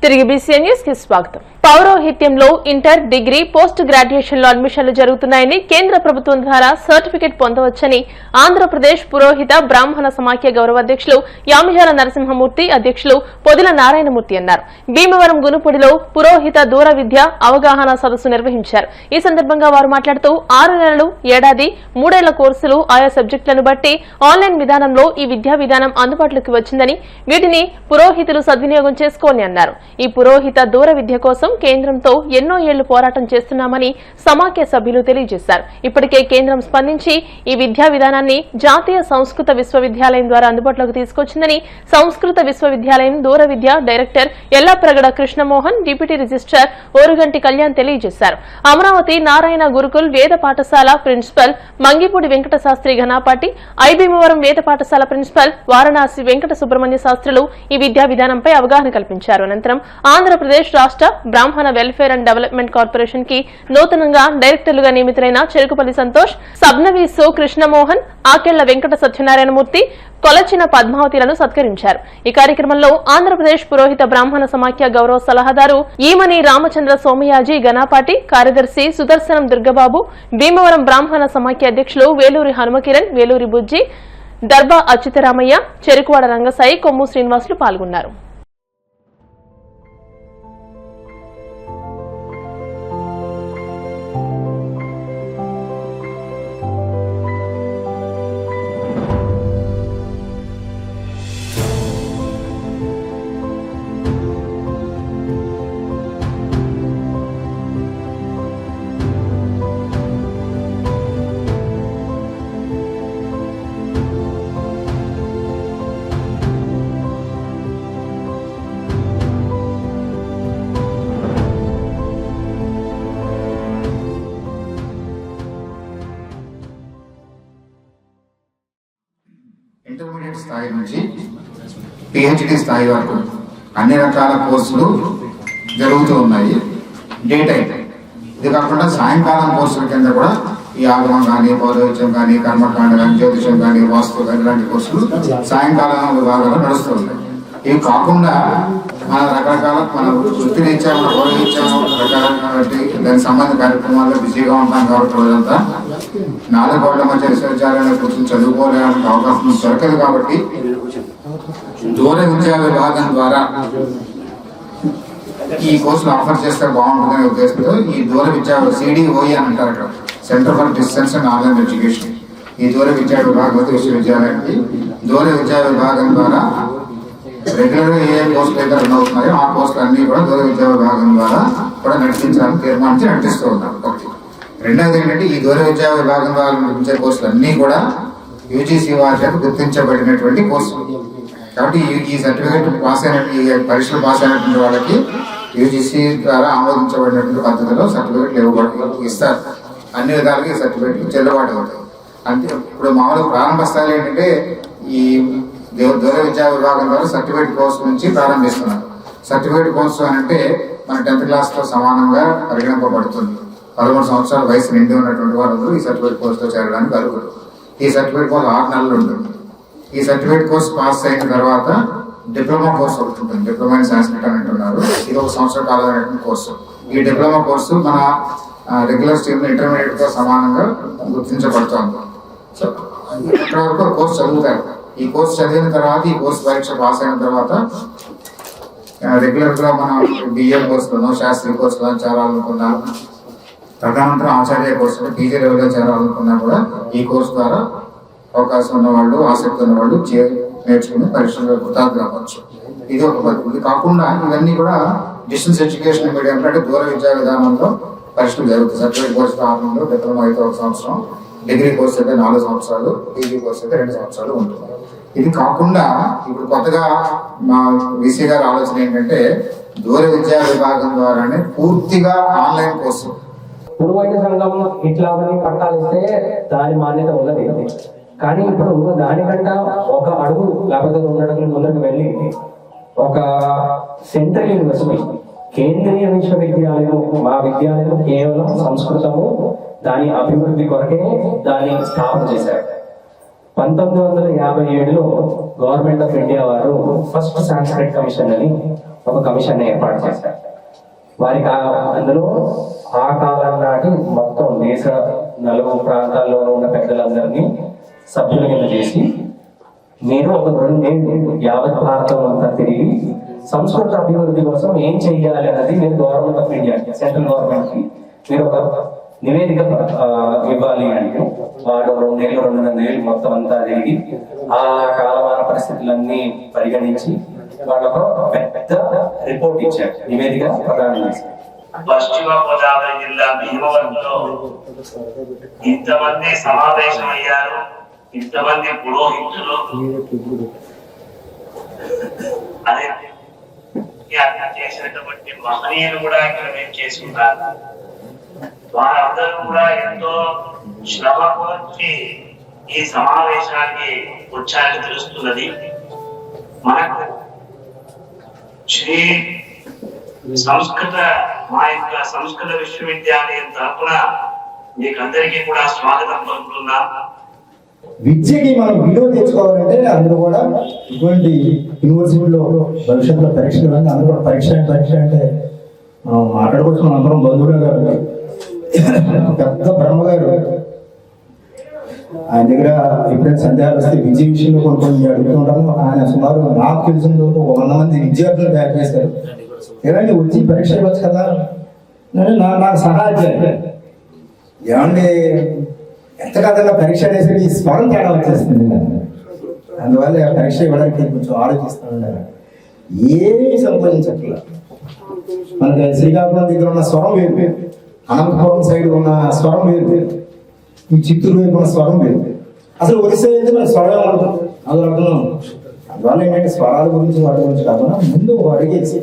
తిరిగి BCN news కి స్వాగతం. పౌరోహిత్యంలో ఇంటర్, డిగ్రీ, పోస్ట్ గ్రాడ్యుయేషన్ లో అడ్మిషన్లు జరుగుతున్నాయని, కేంద్ర ప్రభుత్వం ద్వారా సర్టిఫికెట్ పొందవచ్చని ఆంధ్రప్రదేశ్ పురోహిత బ్రాహ్మణ సమాఖ్య గౌరవ అధ్యక్షులు యామిజాల నరసింహమూర్తి, అధ్యక్షులు పొదిల నారాయణమూర్తి అన్నారు. భీమవరం గునుపుడిలో పురోహిత దూర విద్య అవగాహన సదస్సు నిర్వహించారు. ఈ సందర్భంగా వారు మాట్లాడుతూ 6 నెలలు, ఏడాది, 3 ఏళ్ల కోర్సులు ఆయా సబ్జెక్టులను బట్టి ఆన్లైన్ విధానంలో ఈ విద్యా విధానం అందుబాటులోకి వచ్చిందని, వీటిని పురోహితులు సద్వినియోగం చేసుకోని అన్నారు. ఈ పురోహిత దూర విద్య కోసం కేంద్రంతో ఎన్నో ఏళ్లు పోరాటం చేస్తున్నామని సమాఖ్య సభ్యులు తెలియజేశారు. ఇప్పటికే కేంద్రం స్పందించి ఈ విద్యా విధానాన్ని జాతీయ సంస్కృత విశ్వవిద్యాలయం ద్వారా అందుబాటులోకి తీసుకొచ్చిందని సంస్కృత విశ్వవిద్యాలయం దూర విద్య director Yellapragada Krishnamohan, deputy registrar Oruganti Kalyan తెలియజేశారు. అమరావతి నారాయణ గురుకుల్ వేద పాఠశాల ప్రిన్సిపల్ మంగిపూడి వెంకట శాస్త్రి ఘనాపాటి, ఐబీమవరం వేద పాఠశాల ప్రిన్సిపల్ వారణాసి వెంకట సుబ్రహ్మణ్య శాస్త్రులు ఈ విద్యా విధానంపై అవగాహన కల్పించారు. అనంతరం ఆంధ్రప్రదేశ్ రాష్ట్ర బ్రాహ్మణ వెల్ఫేర్ అండ్ డెవలప్మెంట్ కార్పొరేషన్ కి నూతనంగా డైరెక్టర్లుగా నియమితులైన చెరుకుపల్లి సంతోష్, సబ్నవీసు కృష్ణమోహన్, ఆకెళ్ల వెంకట సత్యనారాయణమూర్తి, కొలచిన పద్మావతిలను సత్కరించారు. ఈ కార్యక్రమంలో ఆంధ్రప్రదేశ్ పురోహిత బ్రాహ్మణ సమాఖ్య గౌరవ సలహాదారు ఈమని రామచంద్ర సోమయాజీ ఘనాపాటి, కార్యదర్శి సుదర్శనం దుర్గబాబు, భీమవరం బ్రాహ్మణ సమాఖ్య అధ్యక్షులు వేలూరి హనుమకిరణ్, వేలూరి బుజ్జి, దర్బా అచ్యుతరామయ్య, చెరుకువాడ రంగసాయి, కొమ్ము శ్రీనివాసులు పాల్గొన్నారు. ఇంటర్మీడియట్ స్థాయి నుంచి పిహెచ్డి స్థాయి వరకు అన్ని రకాల కోర్సులు జరుగుతూ ఉన్నాయి. డే టైం ఇది కాకుండా సాయంకాలం కోర్సుల కింద కూడా ఈ ఆగమం కానీ, పౌరోహిత్యం కానీ, కర్మకాండ కానీ, జ్యోతిషం కానీ, వాస్తు కానీ ఇలాంటి కోర్సులు సాయంకాలం విభాగాల్లో నడుస్తూ ఉన్నాయి. ఇవి కాకుండా మన రకరకాల మన వృత్తిరీత్యా మన పౌరోహిత్యం రకరకాల దానికి సంబంధించిన కార్యక్రమాల్లో బిజీగా ఉంటాం కాబట్టి రోజంతా 4 కోట్ల మధ్య విశ్వవిద్యాలయంలో కూర్చొని చదువుకోవడానికి అవకాశం దొరకదు. కాబట్టి దూర విద్యా విభాగం ద్వారా ఈ కోర్సులు ఆఫర్ చేస్తే బాగుంటుందనే ఉద్దేశంతో ఈ దూర విద్యా CDOE అని అంటారు అక్కడ, centre for distance and online education. ఈ దూర విద్యా విభాగం విశ్వవిద్యాలయానికి దూర విద్యా విభాగం ద్వారా రెగ్యులర్గా ఏ కోర్సులు అయితే రన్ అవుతున్నాయో ఆ కోర్సులు అన్ని కూడా దూర విద్యా విభాగం ద్వారా కూడా నడిపించాలని తీర్మానించి నడిపిస్తూ ఉన్నారు. ఒకటి. రెండవది ఏంటంటే ఈ దూర విద్యా విభాగం ద్వారా నడిపించే కోర్సులు అన్నీ కూడా UGC వారి చేత గుర్తించబడినటువంటి కోర్సులు. కాబట్టి ఈ సర్టిఫికేట్ పాస్ అయినటువంటి ఈ పరీక్షలు పాస్ అయినటువంటి వాళ్ళకి UGC ద్వారా ఆమోదించబడినటువంటి పద్ధతిలో సర్టిఫికేట్లు ఇస్తారు. అన్ని విధాలుగా ఈ సర్టిఫికేట్లు చెల్లుబాటు అవుతాయి. అంటే ఇప్పుడు మామూలుగా ప్రారంభ స్థాయిలో ఏంటంటే ఈ దూర విద్యా విభాగం ద్వారా సర్టిఫికేట్ కోర్సు నుంచి ప్రారంభిస్తున్నారు. సర్టిఫికేట్ కోర్సు అని అంటే మన 10th క్లాస్తో సమానంగా పరిగణింపబడుతుంది. 13 సంవత్సరాల వయసు నిండి ఉన్నటువంటి వారందరూ ఈ సర్టిఫికేట్ కోర్సులో చేరడానికి అర్హులు. ఈ సర్టిఫికేట్ కోర్సు 6 నెలలు ఉంటుంది. ఈ సర్టిఫికేట్ కోర్సు పాస్ అయిన తర్వాత డిప్లొమా కోర్సు ఒకటి ఉంటుంది. డిప్లొమా ఇన్ సాంస్క్రిట్ అని అంటున్నారు. ఇది 1 సంవత్సర కాలమైనటువంటి కోర్సు. ఈ డిప్లొమా కోర్సు మన రెగ్యులర్ స్ట్రీమ్ ఇంటర్మీడియట్ తో సమానంగా గుర్తించబడుతోంది. సో ఇక్కడ వరకు కోర్సు చదువుతారు. ఈ కోర్సు చదివిన తర్వాత ఈ కోర్సు పరీక్ష పాస్ అయిన తర్వాత రెగ్యులర్ గా మనం BA కోర్సులను, శాస్త్రీ కోర్సులను చేరాలనుకున్నా, తదనంతరం ఆచార్య కోర్సులు PG లెవెల్లో చేరాలనుకున్నా కూడా ఈ కోర్సు ద్వారా అవకాశం ఉన్నవాళ్ళు, ఆసక్తి ఉన్నవాళ్ళు నేర్చుకుని పరీక్షలు కృతార్థులు అవ్వచ్చు. ఇది ఒక పద్ధతి. ఇది కాకుండా ఇవన్నీ కూడా డిస్టెన్స్ ఎడ్యుకేషన్ మీడియం అంటే దూర విద్యా విధానంలో పరీక్షలు జరుగుతాయి. సర్టిఫికేట్ కోర్సు 6 నెలలు, డిప్లొమా అయితే 1 సంవత్సరం, డిగ్రీ కోర్సు అయితే 4 సంవత్సరాలు, PG కోర్సు అయితే 2 సంవత్సరాలు ఉంటుంది. ఇది కాకుండా ఇప్పుడు కొత్తగా మా VC గారి ఆలోచన ఏంటంటే దూర విద్యా విభాగం ద్వారానే పూర్తిగా ఆన్లైన్ కోర్సు. పురోహిత సంఘం ఇట్లా పట్టాలు ఇస్తే దాని మాన్యత ఉన్నది. కానీ ఇప్పుడు దానికంట ఒక అడుగు లేకపోతే 2 అడుగులు ముందుకు వెళ్ళి ఒక సెంట్రల్ యూనివర్సిటీ, కేంద్రీయ విశ్వవిద్యాలయం, మా విద్యాలయం కేవలం సంస్కృతము దాని అభివృద్ధి కొరకే దాన్ని స్థాపన చేశారు. 1957లో గవర్నమెంట్ ఆఫ్ ఇండియా వారు ఫస్ట్ సాంస్క్రిట్ కమిషన్ అని ఒక కమిషన్ ఏర్పాటు చేశారు. వారికి అందులో ఆ కాలం నాటి మొత్తం దేశ నలుగు ప్రాంతాల్లో ఉన్న పెద్దలందరినీ సభ్యుల కింద చేసి మీరు ఒక 2 ఏళ్ళు యావత్ భారతం అంతా తిరిగి సంస్కృత అభివృద్ధి కోసం ఏం చెయ్యాలి అనేది మీరు government of India central government కి మీరు ఒక నివేదిక ఇవ్వాలి అంటే వాడు 2 ఏళ్ళు 2.5 ఏళ్ళు మొత్తం అంతా తిరిగి ఆ కాలమాన పరిస్థితులన్నీ పరిగణించి వాళ్ళకు పెద్ద రిపోర్ట్ ఇచ్చారు, నివేదిక ప్రదానం చేశారు. పశ్చిమ గోదావరి జిల్లా భీమవరంలో ఇంతమంది సమావేశమయ్యారు, ఇంతమంది పురోహితులు అదే చేసినటువంటి మహనీయులు కూడా ఇక్కడ మేము చేసుకున్నారు. వారందరూ కూడా ఎంతో శ్రమ కోర్చి ఈ సమావేశానికి వచ్చారని తెలుస్తున్నది. మనకు శ్రీ మా యొక్క సంస్కృత విశ్వవిద్యాలయం తరఫున మీకందరికీ కూడా స్వాగతం పలుకుతున్నా. విద్యకి మనం విలువ తెచ్చుకోవాలంటే అందరూ కూడా ఇటువంటి యూనివర్సిటీలో భవిష్యత్తులో పరీక్షలు అని అందరూ పరీక్ష అంటే మాట్లాడుకోవచ్చు. మనం అందరం బంధువులే కాబట్టి పెద్ద బ్రహ్మగారు ఆయన దగ్గర ఎప్పుడైనా సందేహాలు వస్తే విద్య విషయంలో కొన్ని అడుగుతుంటాము. ఆయన సుమారు నాకు తెలిసిన 100 మంది విద్యార్థులు తయారు చేశారు. ఏమంటే వచ్చి పరీక్ష ఇవ్వచ్చు కదా, నాకు సహాయం చేయాలి. ఏమంటే ఎంత కాదన్నా పరీక్ష అనేసరికి స్వరం తేడా వచ్చేస్తుంది. అందువల్ల పరీక్ష ఇవ్వడానికి కొంచెం ఆలోచిస్తూ ఉండాలి. ఏమీ సంపాదించట్లా. మనకి శ్రీకాకుళం దగ్గర ఉన్న స్వరం వేరు, అనంతపురం సైడ్ ఉన్న స్వరం వేరు, ఈ చిత్తూరు వైపు ఉన్న స్వరం వేరు. అసలు ఒరిస్సా అయితే మన స్వరం ఉంటుంది. అందువల్ల ఏంటంటే స్వరాల గురించి వాటి గురించి కాకుండా ముందు అడిగేసి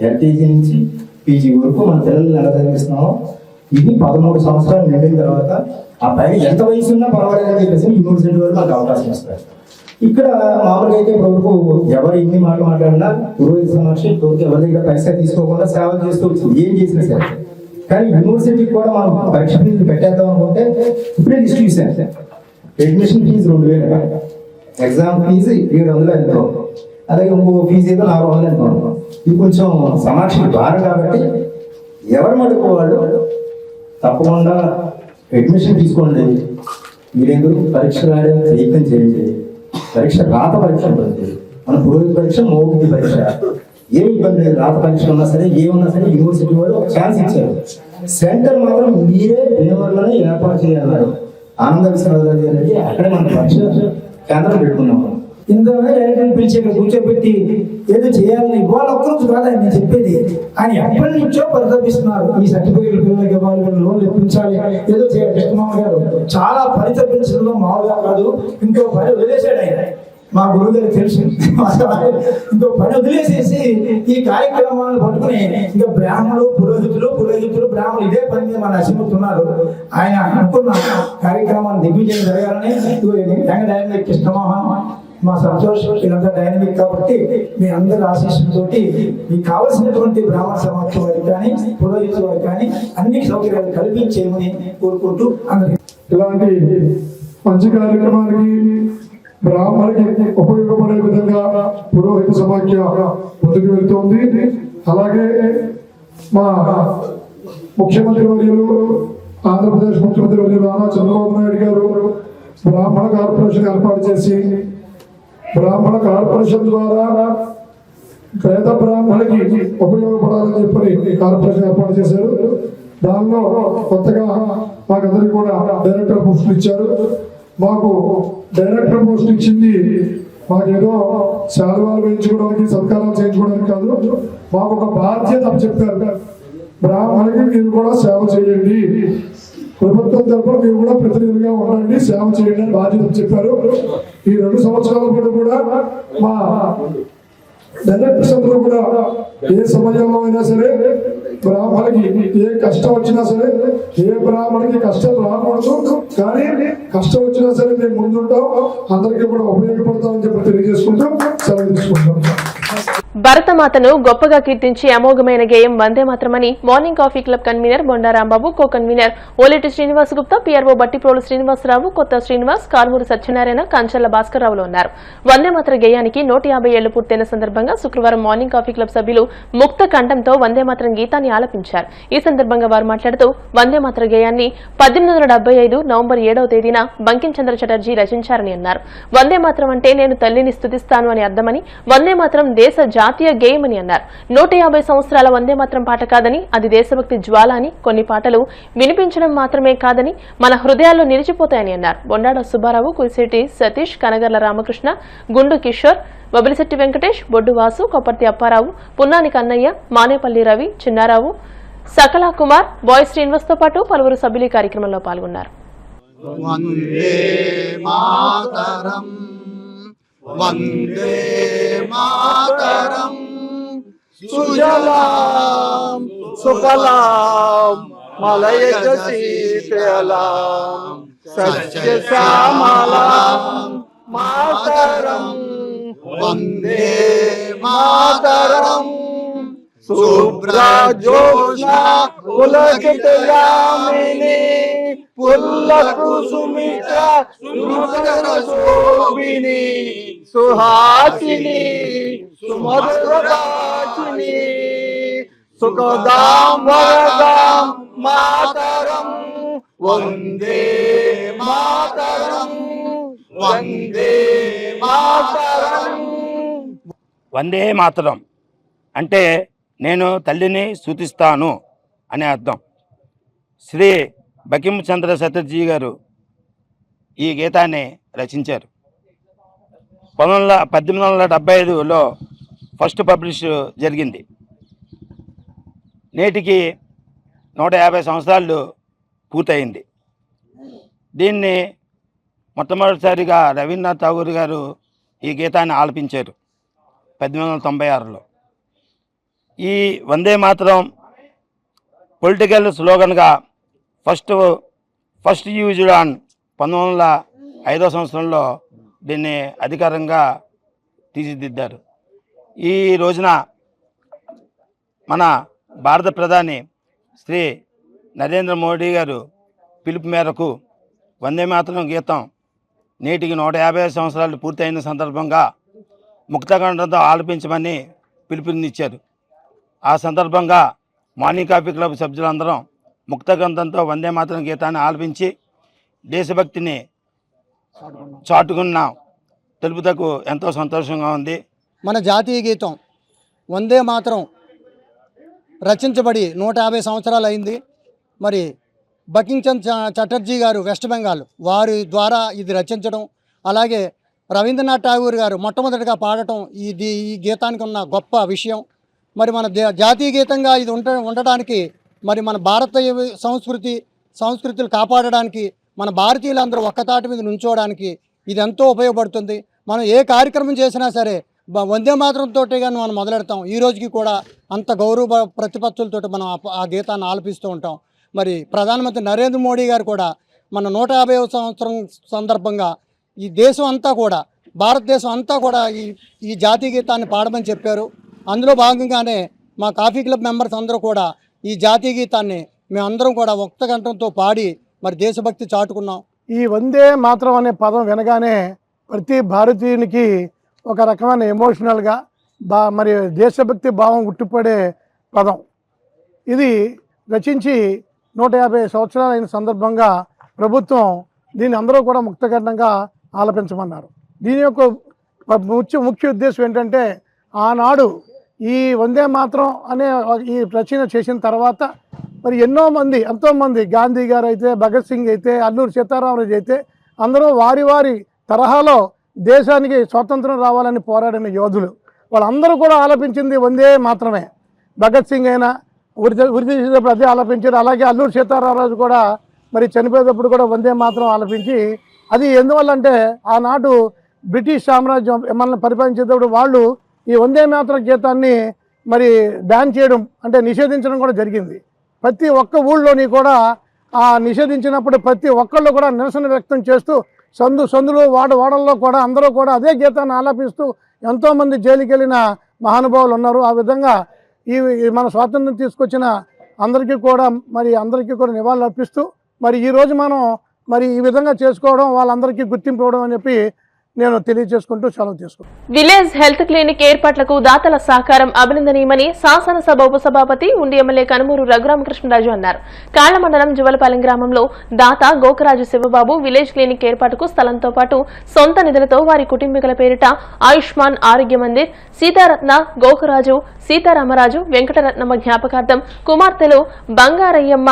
ఎల్కేజీ నుంచి పీజీ వరకు మన పిల్లల్ని ఎలా చదివిస్తున్నామో ఇది 13 సంవత్సరాలు నిండిన తర్వాత ఆ పైన ఎంత వయసు ఉన్నా పర్వాలేదని చెప్పేసి యూనివర్సిటీ వరకు మనకు అవకాశం ఇస్తారు. ఇక్కడ మామూలుగా అయితే ప్రభుత్వం ఎవరు ఇన్ని మాటలు మాట్లాడినా పురోహిత సమక్ష ఎవరి దగ్గర పైసా తీసుకోకుండా సేవలు చేసుకోవచ్చు, ఏం చేసినా సరే. కానీ యూనివర్సిటీకి కూడా మనం పరీక్ష ఫీజులు పెట్టేద్దాం అనుకుంటే ఇప్పుడే లిస్ట్ చూసాను. అడ్మిషన్ ఫీజు 2000, ఎగ్జామ్ ఫీజు 700 ఎంతో, అలాగే ఇంకో ఫీజు ఏదో 400 ఎంతో. ఇది కొంచెం సమాక్షి భారం కాబట్టి ఎవరు మటుకు వాళ్ళు తప్పకుండా అడ్మిషన్ తీసుకోండి. మీరెందుకు పరీక్ష రాయడం ప్రయత్నం చేయండి. పరీక్ష రాత పరీక్ష ఉంటుంది, మన పురోహిత పరీక్ష, మౌఖిక పరీక్ష. ఏమి ఇబ్బంది లేదు. రాత పరీక్ష ఉన్నా సరే ఏమున్నా సరే యూనివర్సిటీ వాళ్ళు ఒక ఛాన్స్ ఇచ్చారు. సెంటర్ మాత్రం మీరే భీమవరంలోనే ఏర్పాటు చేయాలన్నారు. ఆనంద విశ్వవిద్యాలయానికి అక్కడే మన పరీక్ష కేంద్రం పెట్టుకున్నాము. ఇంతమంది డైరెక్టర్ని పిలిచి ఇక్కడ కూర్చోబెట్టి ఏదో చేయాలని ఇవాళ ఒక్కరోజు కాదు ఆయన నేను చెప్పేది. ఆయన ఎప్పటి నుంచో పరితపిస్తున్నారు. ఈ సర్టిఫికేట్ పిల్లలకి ఇవ్వాలి, లోన్లు ఇప్పించాలి, ఏదో చేయాలి. కృష్ణమామ గారు చాలా పరితపించడంలో మామూలుగా కాదు. ఇంకో పని వదిలేశాడు ఆయన. మా గురువు గారికి తెలుసు. ఇంకో పని వదిలేసేసి ఈ కార్యక్రమాలను పట్టుకుని ఇంకా బ్రాహ్మణులు పురోహితులు బ్రాహ్మణులు ఇదే పని మీద మన నశిముతున్నారు. ఆయన అనుకున్న కార్యక్రమాన్ని దిగ్విజయం జరగాలని డైనమిక్ కృష్ణమోహన్ మా సంతోషం. ఇదంతా డైనమిక్ కాబట్టి మీ అందరి ఆశీస్సులతోటి మీకు కావలసినటువంటి బ్రాహ్మణ సమాజం వారికి కానీ పురోహితుల వారికి కానీ అన్ని సౌకర్యాలు కల్పించేయమని కోరుకుంటూ అందరికీ ఇలాంటి మంచి కార్యక్రమానికి బ్రాహ్మణులకి ఉపయోగపడే విధంగా పురోహిత సమాఖ్య ముందుకు వెళ్తోంది. అలాగే మా ముఖ్యమంత్రి వర్యులు, ఆంధ్రప్రదేశ్ ముఖ్యమంత్రి వర్యులు నారా చంద్రబాబు నాయుడు గారు బ్రాహ్మణ కార్పొరేషన్ ఏర్పాటు చేసి బ్రాహ్మణ కార్పొరేషన్ ద్వారా పేద బ్రాహ్మణులకి ఉపయోగపడాలని చెప్పి కార్పొరేషన్ ఏర్పాటు చేశారు. దానిలో కొత్తగా మాకందరికీ కూడా డైరెక్టర్ పోస్టులు ఇచ్చారు. మాకు డైరెక్టర్ పోస్ట్ ఇచ్చింది మాకేదో శాలువాలు వేయించుకోవడానికి, సత్కారాలు చేయించుకోవడానికి కాదు. మాకు ఒక బాధ్యత చెప్పారు. బ్రాహ్మణులకి మీరు కూడా సేవ చేయండి, ప్రభుత్వం తరఫున మీరు కూడా ప్రతినిధిగా ఉండండి, సేవ చేయండి అని బాధ్యత చెప్పారు. ఈ 2 సంవత్సరాల పాటు కూడా మా డైరెక్టర్స్ అందరూ కూడా ఏ సమయంలో అయినా సరే బ్రాహ్మణులకి ఏ కష్టం వచ్చినా సరే, ఏ బ్రాహ్మణుడికి కష్టం రాకూడదు, కానీ కష్టం వచ్చినా సరే మేము ముందుంటాం, అందరికీ కూడా ఉపయోగపడతామని చెప్పి తెలియజేసుకుంటాం. సెలవు తీసుకుంటాం. భరతమాతను గొప్పగా కీర్తించి అమోఘమైన గేయం వందే మాత్రమని morning coffee club convener Bonda Rambabu, co convener Oleti Srinivas Gupta, PRO Battiprolu Srinivasarao, కొత్త శ్రీనివాస్, కార్మూరు సత్యనారాయణ, కంచర్ల భాస్కర్రావులు ఉన్నారు. వందే మాత్ర గేయానికి 150 ఏళ్లు పూర్తయిన సందర్భంగా శుక్రవారం మార్నింగ్ కాఫీ క్లబ్ సభ్యులు ముక్త కంఠంతో వందే మాత్రం గీతాన్ని ఆలపించారు. ఈ సందర్భంగా వారు మాట్లాడుతూ వందే మాత్ర గేయాన్ని 1875 నవంబర్ 7వ తేదీన బంకిం చంద్ర చటర్జీ రచించారని అన్నారు. వందే మాత్రం అంటే నేను తల్లిని స్తుతిస్తాను అని అర్థమని, వందే మాత్రం దేశ జాతీయ గేయమని అన్నారు. 150 సంవత్సరాల వందే మాత్రం పాట కాదని, అది దేశభక్తి జ్వాల అని, కొన్ని పాటలు వినిపించడం మాత్రమే కాదని మన హృదయాల్లో నిలిచిపోతాయని అన్నారు. బొండాడ సుబ్బారావు, కురిశెట్టి సతీష్, కనగర్ల రామకృష్ణ, గుండు కిషోర్, బొబిలిశెట్టి వెంకటేష్, బొడ్డు వాసు, కొప్పర్తి అప్పారావు, పున్నాని కన్నయ్య, మానేపల్లి రవి, చిన్నారావు, సకలా కుమార్, బాయ్ శ్రీనివాస్ తో పాటు పలువురు సభ్యులు ఈ కార్యక్రమంలో పాల్గొన్నారు. వందే మాతరం వందే మాతరం సుజలాం సుఫలాం మలయజ శీతలాం సస్యశ్యామలాం మాతరం వందే మాతరం శుభ్రజోష్ణ పులకితయామిని పుల్లకుసుమిత శోభిని సుహాసిని సుమధురదాచిని సుఖదాం వరదాం మాతరం వందే మాతరం వందే మాతరం. వందే మాతరం అంటే నేను తల్లిని స్తుతిస్తాను అనే అర్థం. శ్రీ బంకిం చంద్ర చటర్జీ గారు ఈ గీతాన్ని రచించారు. 1875లో ఫస్ట్ పబ్లిష్ జరిగింది. నేటికి 150 సంవత్సరాలు పూర్తయింది. దీన్ని మొట్టమొదటిసారిగా రవీంద్రనాథ్ ఠాగూర్ గారు ఈ గీతాన్ని ఆలపించారు 1896లో. ఈ Vande Mataram political స్లోగన్గా first used on 1905వ సంవత్సరంలో దీన్ని అధికారంగా తీర్చిదిద్దారు. ఈ రోజున మన భారత ప్రధాని శ్రీ నరేంద్ర మోడీ గారు పిలుపు మేరకు వందే మాతరం గీతం నేటికి 150 సంవత్సరాలు పూర్తయిన సందర్భంగా ముక్తకంఠంతో ఆలపించమని పిలుపునిచ్చారు. ఆ సందర్భంగా morning coffee club సభ్యులందరం ముక్తకంఠంతో Vande Mataram గీతాన్ని ఆలపించి దేశభక్తిని చాటుకున్న తెలుపుటకు ఎంతో సంతోషంగా ఉంది. మన జాతీయ గీతం వందే మాతరం రచించబడి 150 సంవత్సరాలు అయింది. మరి బంకిం చంద్ర చటర్జీ గారు వెస్ట్ బెంగాల్ వారి ద్వారా ఇది రచించడం, అలాగే రవీంద్రనాథ్ ఠాగూర్ గారు మొట్టమొదటిగా పాడటం ఈ గీతానికి ఉన్న గొప్ప విషయం. మరి మన జాతీయ గీతంగా ఇది ఉండడానికి, మరి మన భారతీయ సంస్కృతులు కాపాడడానికి, మన భారతీయులందరూ ఒక్కతాటి మీద నుంచోవడానికి ఇది ఎంతో ఉపయోగపడుతుంది. మనం ఏ కార్యక్రమం చేసినా సరే వందే మాతరంతో కానీ మనం మొదలెడతాం. ఈ రోజుకి కూడా అంత గౌరవ ప్రతిపత్తులతో మనం ఆ గీతాన్ని ఆలపిస్తూ ఉంటాం. మరి ప్రధానమంత్రి నరేంద్ర మోడీ గారు కూడా మన 150వ సంవత్సరం సందర్భంగా ఈ దేశం అంతా కూడా, భారతదేశం అంతా కూడా ఈ జాతీయ గీతాన్ని పాడమని చెప్పారు. అందులో భాగంగానే మా కాఫీ క్లబ్ మెంబర్స్ అందరూ కూడా ఈ జాతీయ గీతాన్ని మేమందరం కూడా ముక్తకంఠంతో పాడి మరి దేశభక్తి చాటుకున్నాం. ఈ వందే మాతరం అనే పదం వినగానే ప్రతి భారతీయునికి ఒక రకమైన ఎమోషనల్గా మరి దేశభక్తి భావం ఉట్టిపడే పదం. ఇది రచించి 150 సంవత్సరాలు అయిన సందర్భంగా ప్రభుత్వం దీన్ని అందరూ కూడా ముక్తకంఠంగా ఆలపించమన్నారు. దీని యొక్క ముఖ్య ఉద్దేశం ఏంటంటే, ఆనాడు ఈ వందే మాతరం అనే ఈ రచన చేసిన తర్వాత మరి ఎంతోమంది గాంధీ గారు అయితే, భగత్ సింగ్ అయితే, అల్లూరి సీతారామరాజు అయితే అందరూ వారి వారి తరహాలో దేశానికి స్వాతంత్రం రావాలని పోరాడిన యోధులు. వాళ్ళందరూ కూడా ఆలపించింది వందే మాత్రమే. భగత్ సింగ్ అయినా ఉరి తీసేటప్పుడు అదే ఆలపించారు. అలాగే అల్లూరి సీతారామరాజు కూడా మరి చనిపోయేటప్పుడు కూడా వందే మాత్రం ఆలపించి, అది ఎందువల్ల అంటే ఆనాడు బ్రిటిష్ సామ్రాజ్యం మనల్ని పరిపాలించేటప్పుడు వాళ్ళు ఈ వందే మాతరం గీతాన్ని మరి బ్యాన్ చేయడం అంటే నిషేధించడం కూడా జరిగింది. ప్రతి ఒక్క ఊళ్ళోని కూడా ఆ నిషేధించినప్పుడు ప్రతి ఒక్కళ్ళు కూడా నిరసన వ్యక్తం చేస్తూ సందులు వాడల్లో కూడా అందరూ కూడా అదే గీతాన్ని ఆలపిస్తూ ఎంతోమంది జైలుకి వెళ్ళిన మహానుభావులు ఉన్నారు. ఆ విధంగా ఈ మన స్వాతంత్రం తీసుకొచ్చిన అందరికీ కూడా నివాళులు అర్పిస్తూ మరి ఈరోజు మనం మరి ఈ విధంగా చేసుకోవడం వాళ్ళందరికీ గుర్తింపు ఇవ్వడం అని చెప్పి నేను తెలియజేసుకుంటూ సెలవు తీసుకుంటాను. విలేజ్ హెల్త్ క్లినిక్ ఏర్పాట్లకు దాతల సహకారం అభినందనీయమని శాసనసభ ఉపసభాపతి ఉండి ఎమ్మెల్యే కనుమూరు రఘురామకృష్ణరాజు అన్నారు. కాళ్ల మండలం జువలపాలెం గ్రామంలో దాత గోకరాజు శివబాబు విలేజ్ క్లినిక్ ఏర్పాటుకు స్థలంతో పాటు సొంత నిధులతో వారి కుటుంబీకుల పేరిట ఆయుష్మాన్ ఆరోగ్య మందిర్, సీతారత్న, గోకరాజు, సీతారామరాజు, వెంకటరత్నమ్మ జ్ఞాపకార్థం కుమార్తెలు బంగారయ్యమ్మ,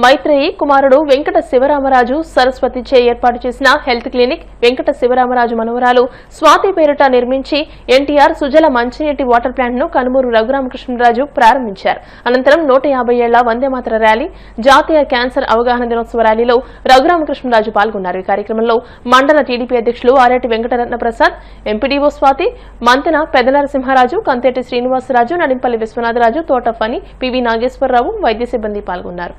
మైత్రేయి, కుమారుడు వెంకట శివరామరాజు, సరస్వతిచే ఏర్పాటు చేసిన హెల్త్ క్లినిక్ వెంకట శివరామరాజు మనవరాలు స్వాతి పేరిట నిర్మించి ఎన్టీఆర్ సుజల మంచినీటి వాటర్ ప్లాంట్ ను కనుమూరు రఘురామకృష్ణరాజు ప్రారంభించారు. అనంతరం 150 ఏళ్ల వందేమాతర ర్యాలీ, జాతీయ క్యాన్సర్ అవగాహన దినోత్సవ ర్యాలీలో రఘురామకృష్ణరాజు పాల్గొన్నారు. ఈ కార్యక్రమంలో మండల టీడీపీ అధ్యక్షులు ఆరేటి వెంకటరత్న ప్రసాద్, ఎంపీడీఓ స్వాతి, మంతెన పెదనరసింహారాజు, కంతేటి శ్రీనివాసరాజు, నడింపల్లి విశ్వనాథరాజు, తోట ఫణి, పివి నాగేశ్వరరావు, వైద్య సిబ్బంది పాల్గొన్నారు.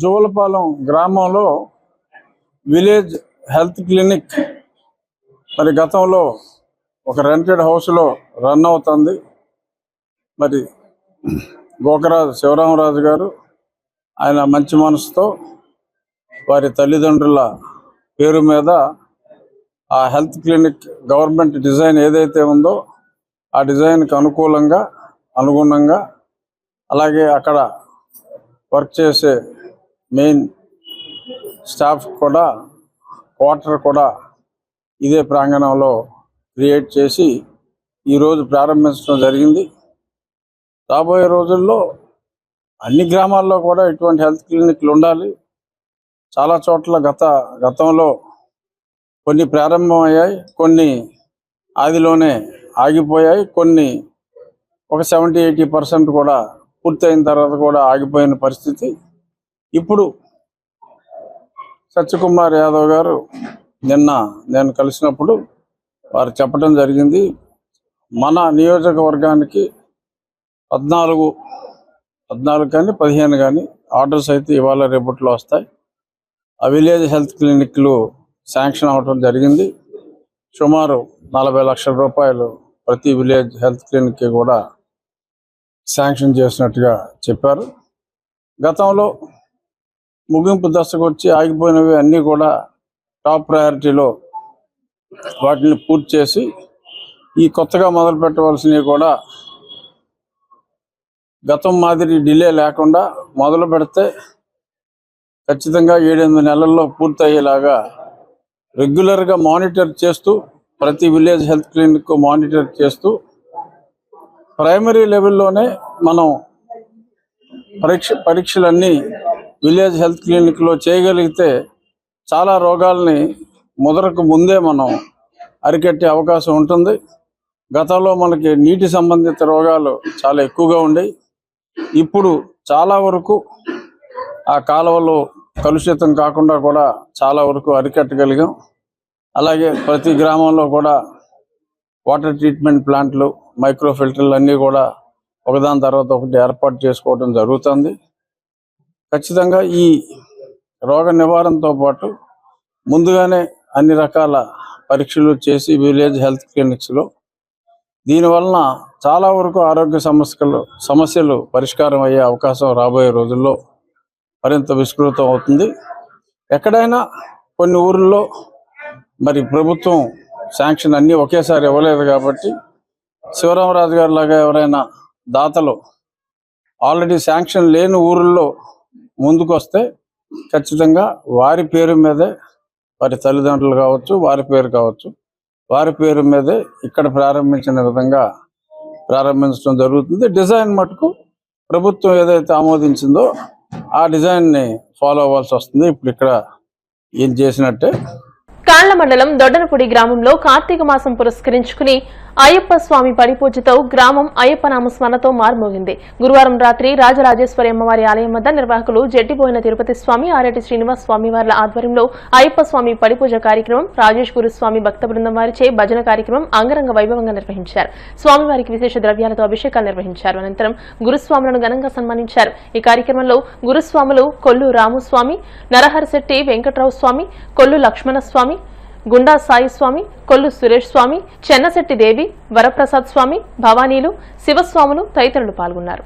జువలపాలెం గ్రామంలో విలేజ్ హెల్త్ క్లినిక్ మరి గతంలో ఒక రెంటెడ్ హౌస్లో రన్ అవుతుంది. మరి గోకరాజు శివరామరాజు గారు ఆయన మంచి మనసుతో వారి తల్లిదండ్రుల పేరు మీద ఆ హెల్త్ క్లినిక్ గవర్నమెంట్ డిజైన్ ఏదైతే ఉందో ఆ డిజైన్కి అనుగుణంగా అలాగే అక్కడ వర్క్ చేసే మెయిన్ స్టాఫ్ కూడా క్వార్టర్ కూడా ఇదే ప్రాంగణంలో క్రియేట్ చేసి ఈరోజు ప్రారంభించడం జరిగింది. రాబోయే రోజుల్లో అన్ని గ్రామాల్లో కూడా ఇటువంటి హెల్త్ క్లినిక్లు ఉండాలి. చాలా చోట్ల గతంలో కొన్ని ప్రారంభమయ్యాయి, కొన్ని ఆదిలోనే ఆగిపోయాయి, కొన్ని ఒక 70-80% కూడా పూర్తయిన తర్వాత కూడా ఆగిపోయిన పరిస్థితి. ఇప్పుడు సత్యకుమార్ యాదవ్ గారు నిన్న నేను కలిసినప్పుడు వారు చెప్పడం జరిగింది, మన నియోజకవర్గానికి 14 కానీ 15 కానీ ఆర్డర్స్ అయితే ఇవాళ రేపట్లో వస్తాయి. ఆ విలేజ్ హెల్త్ క్లినిక్లు శాంక్షన్ అవ్వడం జరిగింది. సుమారు 40 లక్షల రూపాయలు ప్రతి విలేజ్ హెల్త్ క్లినిక్కి కూడా శాంక్షన్ చేసినట్టుగా చెప్పారు. గతంలో ముగింపు దశకు వచ్చి ఆగిపోయినవి అన్నీ కూడా టాప్ ప్రయారిటీలో వాటిని పూర్తి చేసి ఈ కొత్తగా మొదలు పెట్టవలసినవి కూడా గతం మాదిరి డిలే లేకుండా మొదలు పెడితే ఖచ్చితంగా 7-8 నెలల్లో పూర్తి అయ్యేలాగా రెగ్యులర్గా మానిటర్ చేస్తూ ప్రతి విలేజ్ హెల్త్ క్లినిక్ మానిటర్ చేస్తూ ప్రైమరీ లెవెల్లోనే మనం పరీక్షలన్నీ విలేజ్ హెల్త్ క్లినిక్లో చేయగలిగితే చాలా రోగాల్ని ముదరకు ముందే మనం అరికట్టే అవకాశం ఉంటుంది. గతంలో మనకి నీటి సంబంధిత రోగాలు చాలా ఎక్కువగా ఉండేవి. ఇప్పుడు చాలా వరకు ఆ కాలువలు కలుషితం కాకుండా కూడా చాలా వరకు అరికట్టగలిగాం. అలాగే ప్రతి గ్రామంలో కూడా వాటర్ ట్రీట్మెంట్ ప్లాంట్లు, మైక్రో ఫిల్టర్లు అన్నీ కూడా ఒకదాని తర్వాత ఒకటి ఏర్పాటు చేసుకోవడం జరుగుతుంది. ఖచ్చితంగా ఈ రోగ నివారణతో పాటు ముందుగానే అన్ని రకాల పరీక్షలు చేసి విలేజ్ హెల్త్ క్లినిక్స్లో దీనివలన చాలా వరకు ఆరోగ్య సమస్యలు పరిష్కారం అయ్యే అవకాశం రాబోయే రోజుల్లో మరింత విస్తృతం అవుతుంది. ఎక్కడైనా కొన్ని ఊర్లలో మరి ప్రభుత్వం శాంక్షన్ అన్నీ ఒకేసారి ఇవ్వలేదు కాబట్టి శివరామరాజు గారి లాగా ఎవరైనా దాతలు ఆల్రెడీ శాంక్షన్ లేని ఊర్లలో ముందుకు వస్తే ఖచ్చితంగా వారి పేరు మీదే, వారి తల్లిదండ్రులు కావచ్చు, వారి పేరు మీదే ఇక్కడ ప్రారంభించిన విధంగా ప్రారంభించడం జరుగుతుంది. డిజైన్ మటుకు ప్రభుత్వం ఏదైతే ఆమోదించిందో ఆ డిజైన్ని ఫాలో అవ్వాల్సి వస్తుంది. ఇప్పుడు ఇక్కడ ఏం చేసినట్టే. కాళ్ల మండలం దొడ్డనపూడి గ్రామంలో కార్తీక మాసం పురస్కరించుకుని అయ్యప్ప స్వామి పడిపూజతో గ్రామం అయ్యప్ప నామస్మరణతో మారుమోగింది. గురువారం రాత్రి రాజరాజేశ్వరి అమ్మవారి ఆలయం వద్ద నిర్వాహకులు జట్టిబోయిన తిరుపతి స్వామి, ఆరెడ్డి శ్రీనివాస్ స్వామి వార్ల ఆధ్వర్యంలో అయ్యప్ప స్వామి పడిపూజ కార్యక్రమం, రాజేష్ గురుస్వామి భక్త బృందం వారిచే భజన కార్యక్రమం అంగరంగ వైభవంగా నిర్వహించారు. స్వామివారికి విశేష ద్రవ్యాలతో అభిషేకాలు నిర్వహించారు. అనంతరం గురుస్వాములను ఘనంగా సన్మానించారు. ఈ కార్యక్రమంలో గురుస్వాములు కొల్లు రాముస్వామి, నరహరిశెట్టి వెంకట్రావు స్వామి, కొల్లు లక్ష్మణ స్వామి, గుండా సాయి స్వామి, కొల్లు సురేష్ స్వామి, చెన్నశెట్టి దేవి, వరప్రసాద్ స్వామి, భవానీలు, శివస్వాములు తదితరులు పాల్గొన్నారు.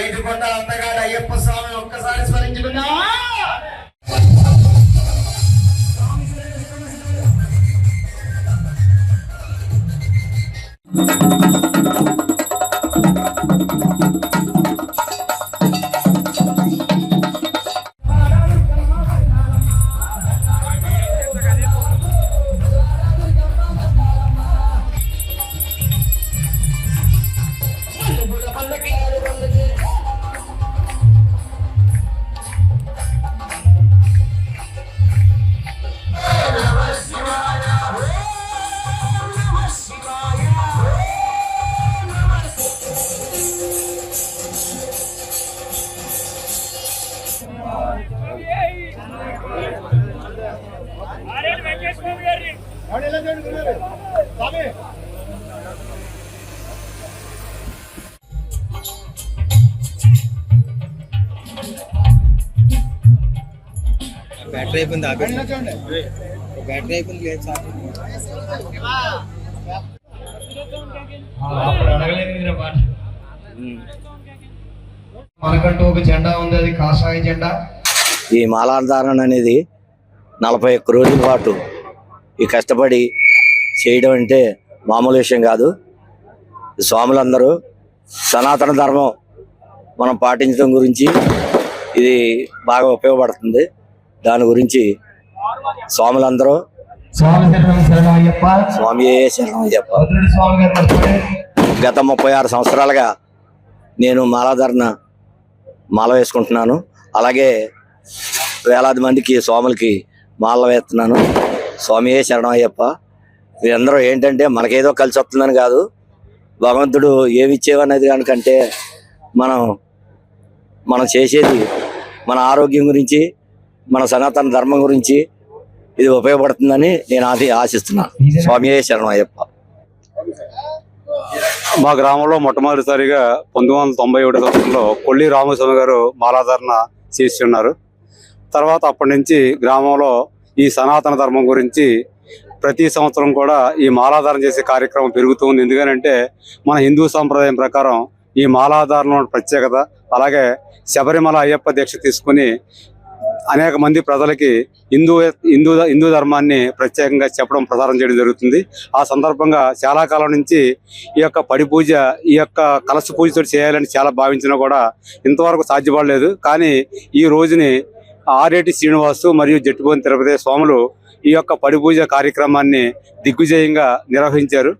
ఐదు కొండల అందగాడు అయ్యప్ప స్వామి ఒక్కసారి స్మరించుకున్నా. బ్యాటరీ అయిపోయింది, బ్యాటరీ అయిపోయింది లేదు సార్. మనకంటూ ఒక జెండా ఉంది, అది కాషాయ జెండా. ఈ మాలాధారణ అనేది 41 రోజుల పాటు ఈ కష్టపడి చేయడం అంటే మామూలు విషయం కాదు. స్వాములందరూ సనాతన ధర్మం మనం పాటించడం గురించి ఇది బాగా ఉపయోగపడుతుంది. దాని గురించి స్వాములందరూ స్వామి శరణం అయ్యప్ప. గత 36 సంవత్సరాలుగా నేను మాల వేసుకుంటున్నాను. అలాగే వేలాది మందికి స్వాములకి మాల వేస్తున్నాను. స్వామియే శరణం అయ్యప్ప. వీరందరూ ఏంటంటే మనకేదో కలిసి వస్తుందని కాదు, భగవంతుడు ఏమి ఇచ్చేవనేది కనుకంటే మనం చేసేది మన ఆరోగ్యం గురించి, మన సనాతన ధర్మం గురించి ఇది ఉపయోగపడుతుందని నేను ఆశిస్తున్నాను. స్వామియే శరణం అయ్యప్ప. మా గ్రామంలో మొట్టమొదటిసారిగా 1997 సంవత్సరంలో కొల్లి రామస్వామి గారు మాలాధారణ చేసి ఉన్నారు. తర్వాత అప్పటి నుంచి గ్రామంలో ఈ సనాతన ధర్మం గురించి ప్రతి సంవత్సరం కూడా ఈ మాలాధారణ చేసే కార్యక్రమం పెరుగుతుంది. ఎందుకంటే మన హిందూ సాంప్రదాయం ప్రకారం ఈ మాలాధారణ ప్రత్యేకత, అలాగే శబరిమల అయ్యప్ప దీక్ష తీసుకుని అనేక మంది ప్రజలకి హిందూ ధర్మాన్ని ప్రత్యేకంగా చెప్పడం, ప్రచారం చేయడం జరుగుతుంది. ఆ సందర్భంగా చాలా కాలం నుంచి ఈ యొక్క పడి పూజ, ఈ యొక్క కలశ పూజతో చేయాలని చాలా భావించినా కూడా ఇంతవరకు సాధ్యపడలేదు. కానీ ఈ రోజుని ఆరేటి శ్రీనివాసు మరియు జట్టుబోని తిరుపతి స్వాములు ఈ యొక్క పడి పూజ కార్యక్రమాన్ని దిగ్విజయంగా నిర్వహించారు.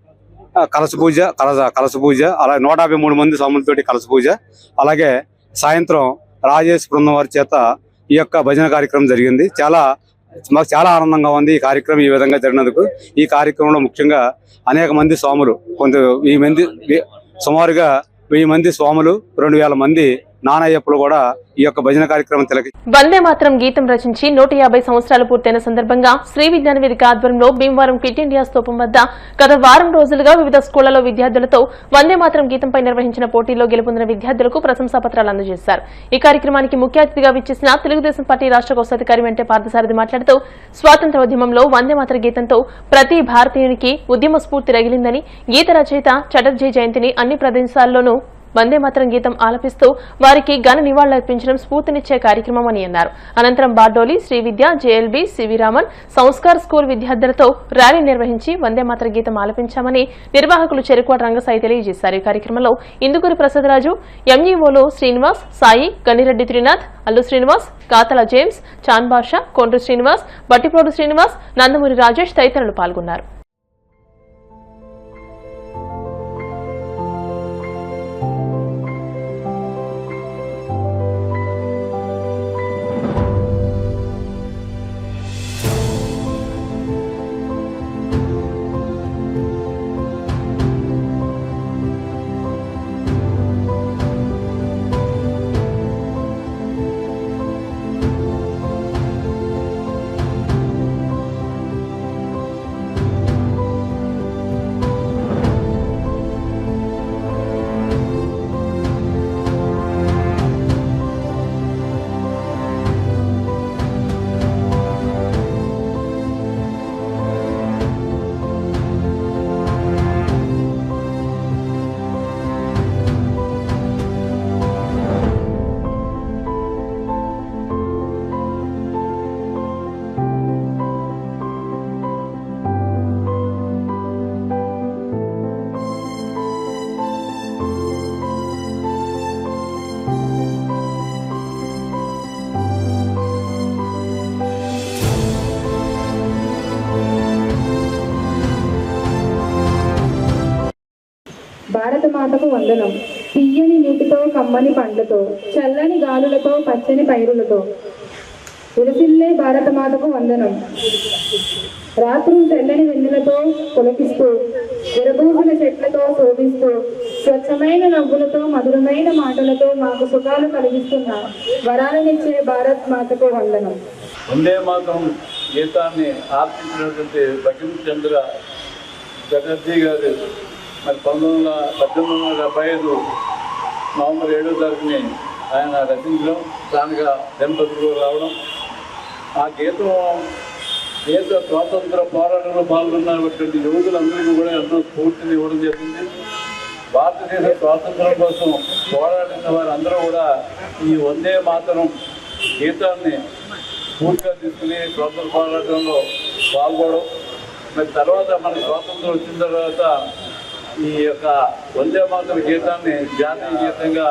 కలశ పూజ అలాగే 153 మంది స్వాములతోటి కలశ పూజ, అలాగే సాయంత్రం రాజేష్ బృందం వారి చేత ఈ యొక్క భజన కార్యక్రమం జరిగింది. మాకు చాలా ఆనందంగా ఉంది ఈ కార్యక్రమం ఈ విధంగా జరిగినందుకు. ఈ కార్యక్రమంలో ముఖ్యంగా అనేక మంది స్వాములు, సుమారుగా 1000 మంది స్వాములు, 2000 మంది నానయ్యప్పలు కూడా ఈ యొక్క భజన కార్యక్రమం వందే మాత్రం గీతం రచించి 150 సంవత్సరాలు పూర్తయిన సందర్భంగా శ్రీ విజ్ఞాన వేదిక ఆధ్వర్యంలో భీమవరం క్విట్ ఇండియా స్తూపం వద్ద గత వారం రోజులుగా వివిధ స్కూళ్లలో విద్యార్థులతో వందే మాత్రం గీతంపై నిర్వహించిన పోటీల్లో గెలుపొందిన విద్యార్థులకు ప్రశంసా పత్రాలు అందజేశారు. ఈ కార్యక్రమానికి ముఖ్య అతిథిగా విచ్చేసిన తెలుగుదేశం పార్టీ రాష్ట్ర కోశాధికారి వెంటే పార్థసారథి మాట్లాడుతూ స్వాతంత్ర ఉద్యమంలో వందే మాత్ర గీతంతో ప్రతి భారతీయునికి ఉద్యమ స్ఫూర్తి రగిలిందని, గీత రచయిత చటర్జీ జయంతిని అన్ని ప్రదేశాల్లోనూ వందే మాత్రం గీతం ఆలపిస్తూ వారికి ఘన నివాళులర్పించడం స్ఫూర్తినిచ్చే కార్యక్రమం అని అన్నారు. అనంతరం Bardoli, Srividya, JLB, CV Raman, Sanskar school విద్యార్థులతో ర్యాలీ నిర్వహించి వందే మాత్రం గీతం ఆలపించామని నిర్వాహకులు చెరుకువాడ రంగసాయి తెలియజేశారు. ఈ కార్యక్రమంలో ఇందుకూరి ప్రసాదరాజు, ఎంఈఓలు శ్రీనివాస్, సాయి, గనిరెడ్డి త్రినాథ్, అల్లు శ్రీనివాస్, కాతల జేమ్స్, చాన్ బాషా, కొండ్రు శ్రీనివాస్, బట్టిప్రోడు శ్రీనివాస్, నందమూరి రాజేష్ తదితరులు పాల్గొన్నారు. భారత మాతకు వందనం. తీయని నీటితో, కమ్మని పండ్లతో, చల్లని గాలులతో, పచ్చని పైరులతో విలసిల్లే భారత మాతకు వందనం. రాత్రులు తెల్లని వెన్నెలతో పులకిస్తూ, విరబూసిన చెట్లతో శోభిస్తూ, స్వచ్ఛమైన నవ్వులతో, మధురమైన మాటలతో మాకు సుఖాలు కలిగిస్తున్న వరాలనిచ్చే భారత్ మాతకు వందనం. వందే మాతరం గీతాన్ని ఆర్పించినటువంటి బకించంద్ర చటర్జీ గారు మరి 1875 నవంబర్ 7వ తారీఖుని ఆయన రచించడం, స్థానిక దంపతులు రావడం, ఆ గీత స్వాతంత్ర పోరాటంలో పాల్గొన్నటువంటి యువకులందరికీ కూడా ఎంతో స్ఫూర్తిని ఇవ్వడం జరిగింది. భారతదేశ స్వాతంత్రం కోసం పోరాడిన వారందరూ కూడా ఈ వందే మాతరం గీతాన్ని స్ఫూర్తిగా తీసుకుని స్వాతంత్ర పోరాటంలో పాల్గొనడం, మరి తర్వాత మనకి స్వాతంత్రం వచ్చిన తర్వాత ఈ యొక్క వందే మాతరం గీతాన్ని జాతీయ గీతంగా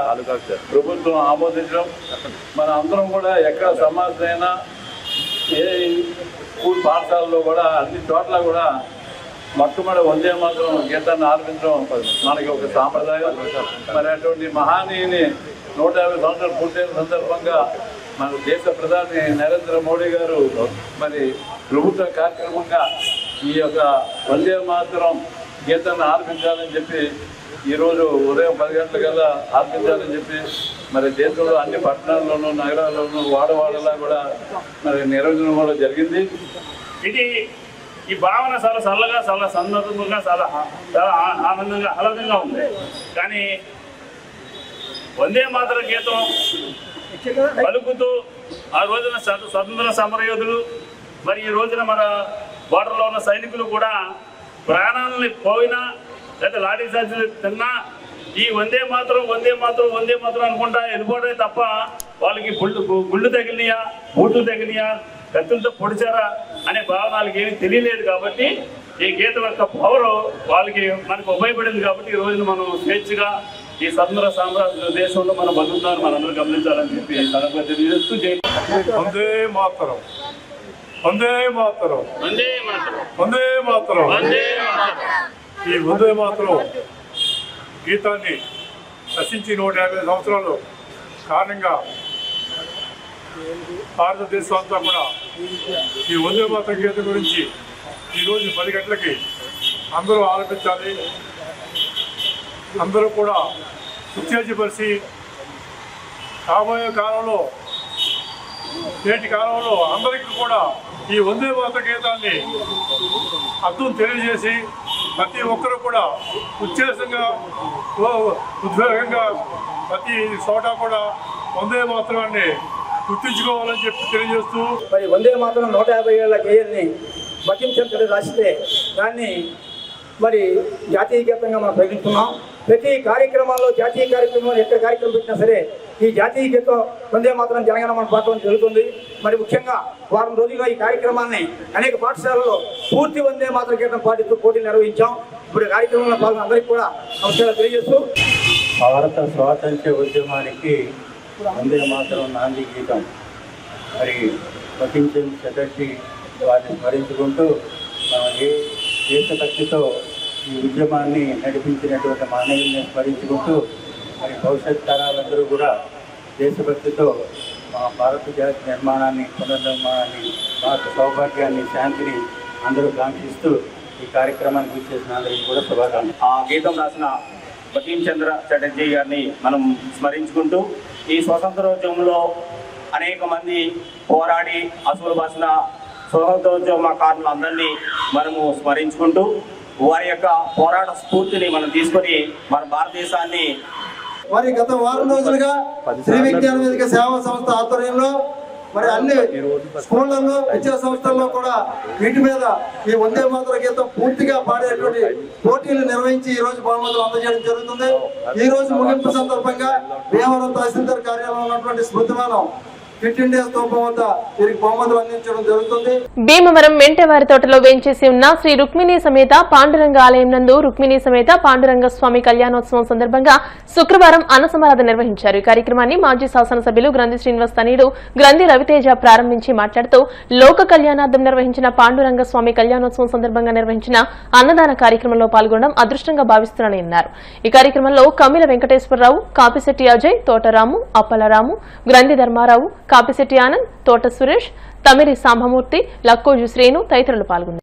ప్రభుత్వం ఆమోదించడం, మన అందరం కూడా ఎక్కడ సమాజం అయినా ఏ స్కూల్ పాఠశాలలో కూడా అన్ని చోట్ల కూడా మొట్టమొదటి వందే మాతరం గీతాన్ని ఆలపించడం మనకి ఒక సాంప్రదాయం. మరి అటువంటి మహానీయుని 150 సంవత్సరాలు పూర్తయిన సందర్భంగా మన దేశ ప్రధాని నరేంద్ర మోడీ గారు మరి ప్రభుత్వ కార్యక్రమంగా ఈ యొక్క వందే మాతరం గీతాన్ని ఆలపించాలని చెప్పి ఈరోజు ఉదయం 10 గంటలకల్లా ఆలపించాలని చెప్పి మరి దేశంలో అన్ని పట్టణాల్లోనూ, నగరాల్లోనూ, వాడవాడలా కూడా మరి నిర్వహించడం కూడా జరిగింది. ఇది ఈ భావన చాలా చల్లగా, చాలా సందర్భంగా, చాలా ఆనందంగా, ఆహ్లాదంగా ఉంది. కానీ వందే మాతర గీతం పలుకుతూ ఆ రోజున స్వతంత్ర సమరయోధులు, మరి ఈ రోజున మన బార్డర్లో ఉన్న సైనికులు కూడా ప్రాణాలని పోయినా లేదా లాఠీ చార్జీలు తిన్నా ఈ వందే మాత్రం వందే మాత్రం వందే మాత్రం అనుకుంటా వెళ్ళిపోవడే తప్ప వాళ్ళకి గుళ్ళు తగిలినాయా, బూట్లు తగిలినాయా, కత్తులతో పొడిచారా అనే భావన వాళ్ళకి ఏమీ తెలియలేదు. కాబట్టి ఈ గీతం యొక్క పవర్ వాళ్ళకి మనకు ఉపయోగపడింది. కాబట్టి ఈ రోజున మనం స్వేచ్ఛగా ఈ స్వతంత్ర సామ్రాజ్య దేశంలో మనం బతుకుతామని మనందరూ గమనించాలని చెప్పి సందర్భంగా తెలియజేస్తూ వందే మాతరం, వందే మాతరం, వందే మాతరం, వందే మాతరం. వందే మాతరం. ఈ వందే మాతరం గీతాన్ని రచించి 150 సంవత్సరాలు కారణంగా భారతదేశం అంతా కూడా ఈ వందే మాతరం గీతం గురించి ఈరోజు 10 గంటలకి అందరూ ఆలపించాలి. అందరూ కూడా ఉత్తేజపరిచి రాబోయే కాలంలో నేటి కాలంలో అందరికీ కూడా ఈ వందే మాతరం గీతాన్ని అర్థం తెలియజేసి ప్రతి ఒక్కరూ కూడా ఉత్తేజంగా ఉద్వేగంగా ప్రతి చోట కూడా వందే మాతరాన్ని గుర్తించుకోవాలని చెప్పి తెలియజేస్తూ మరి వందే మాతరం 150 ఏళ్ల గేయాన్ని బకించండి రాసితే దాన్ని మరి జాతీయ గీతంగా మనం ప్రకటిస్తున్నాం. ప్రతి కార్యక్రమాల్లో జాతీయ కార్యక్రమాలు ఎక్కడ కార్యక్రమం పెట్టినా సరే ఈ జాతీయ గీతం వందే మాత్రం జనగణమన పాడటం జరుగుతుంది. మరి ముఖ్యంగా వారం రోజులుగా ఈ కార్యక్రమాన్ని అనేక పాఠశాలల్లో పూర్తి వందే మాత్రం గీతం పాటిస్తూ పోటీలు నిర్వహించాం. ఇప్పుడు కార్యక్రమంలో పాల్గొన్న అందరికీ కూడా నమస్కారాలు తెలియజేస్తూ భారత స్వాతంత్ర్య ఉద్యమానికి వందే మాత్రం నాంది గీతం. మరి బకించంద్ చటర్జీ వారిని స్మరించుకుంటూ మనం ఏ దేశభక్తితో ఈ ఉద్యమాన్ని నడిపించినటువంటి మానవుల్ని స్మరించుకుంటూ మరి భవిష్యత్ తరాలందరూ కూడా దేశభక్తితో మా భారత జాతి నిర్మాణాన్ని, పునర్నిర్మాణాన్ని, భారత సౌభాగ్యాన్ని, శాంతిని అందరూ కాంక్షిస్తూ ఈ కార్యక్రమాన్ని గుర్తు చేసిన అందరికీ కూడా శుభాకాంక్షలు. ఆ గీతం రాసిన బకించంద్ర చటర్జీ గారిని మనం స్మరించుకుంటూ ఈ స్వతంత్రోద్యమంలో అనేక మంది పోరాడి అసూలు బాసిన స్వతంత్రోద్యమకారులు అందరినీ మనము స్మరించుకుంటూ వారి యొక్క పోరాట స్ఫూర్తిని మనం తీసుకొని మన భారతదేశాన్ని మరి గత వారం రోజులుగా శ్రీ విజ్ఞాన వేదిక సేవా సంస్థ ఆధ్వర్యంలో మరి అన్ని స్కూళ్లలో, విద్యా సంస్థల్లో కూడా వీటి మీద ఈ వందే మాతర గీతం పూర్తిగా పాడేటువంటి పోటీలు నిర్వహించి ఈ రోజు బహుమతులు అందజేయడం జరుగుతుంది. ఈ రోజు ముగింపు సందర్భంగా భీమవరం తహసీల్దార్ కార్యాలయంలో ఉన్నటువంటి స్మృతిమానం ఫిట్ ఇండియా స్తూపం వద్ద వీరికి బహుమతులు అందించడం జరుగుతుంది. భీమవరం మెంటవారి తోటలో వేంచేసి ఉన్న శ్రీ రుక్మిణి సమేత పాండురంగ ఆలయం నందు రుక్మిణి సమేత పాండురంగ స్వామి కళ్యాణోత్సవం సందర్భంగా శుక్రవారం అన్నసమారాధన నిర్వహించారు. ఈ కార్యక్రమాన్ని మాజీ శాసనసభ్యులు గ్రంథి శ్రీనివాస్ తనయుడు గ్రంథి రవితేజ ప్రారంభించి మాట్లాడుతూ లోక కళ్యాణార్థం నిర్వహించిన పాండురంగ స్వామి కళ్యాణోత్సవం సందర్భంగా నిర్వహించిన అన్నదాన కార్యక్రమంలో పాల్గొనడం అదృష్టంగా భావిస్తున్నానని అన్నారు. ఈ కార్యక్రమంలో కమిల వెంకటేశ్వరరావు, కాపిశెట్టి అజయ్, తోటరాము, అప్పలరాము, గ్రంథి ధర్మారావు, కాపిశెట్టి ఆనంద్, తోట సురేష్, తమిరి సాంబమూర్తి, లక్కోజు శ్రేణు తదితరులు పాల్గొన్నారు.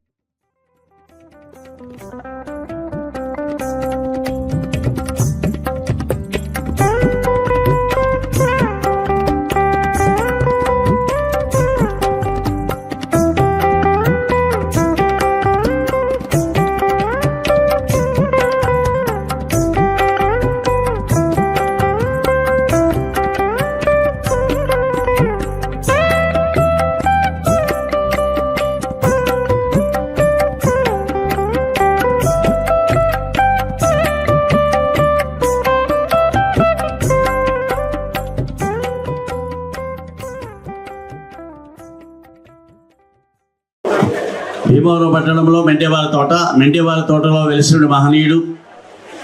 భీమవరం పట్టణంలో మెంటేవారి తోటలో వెలిసిన మహనీయుడు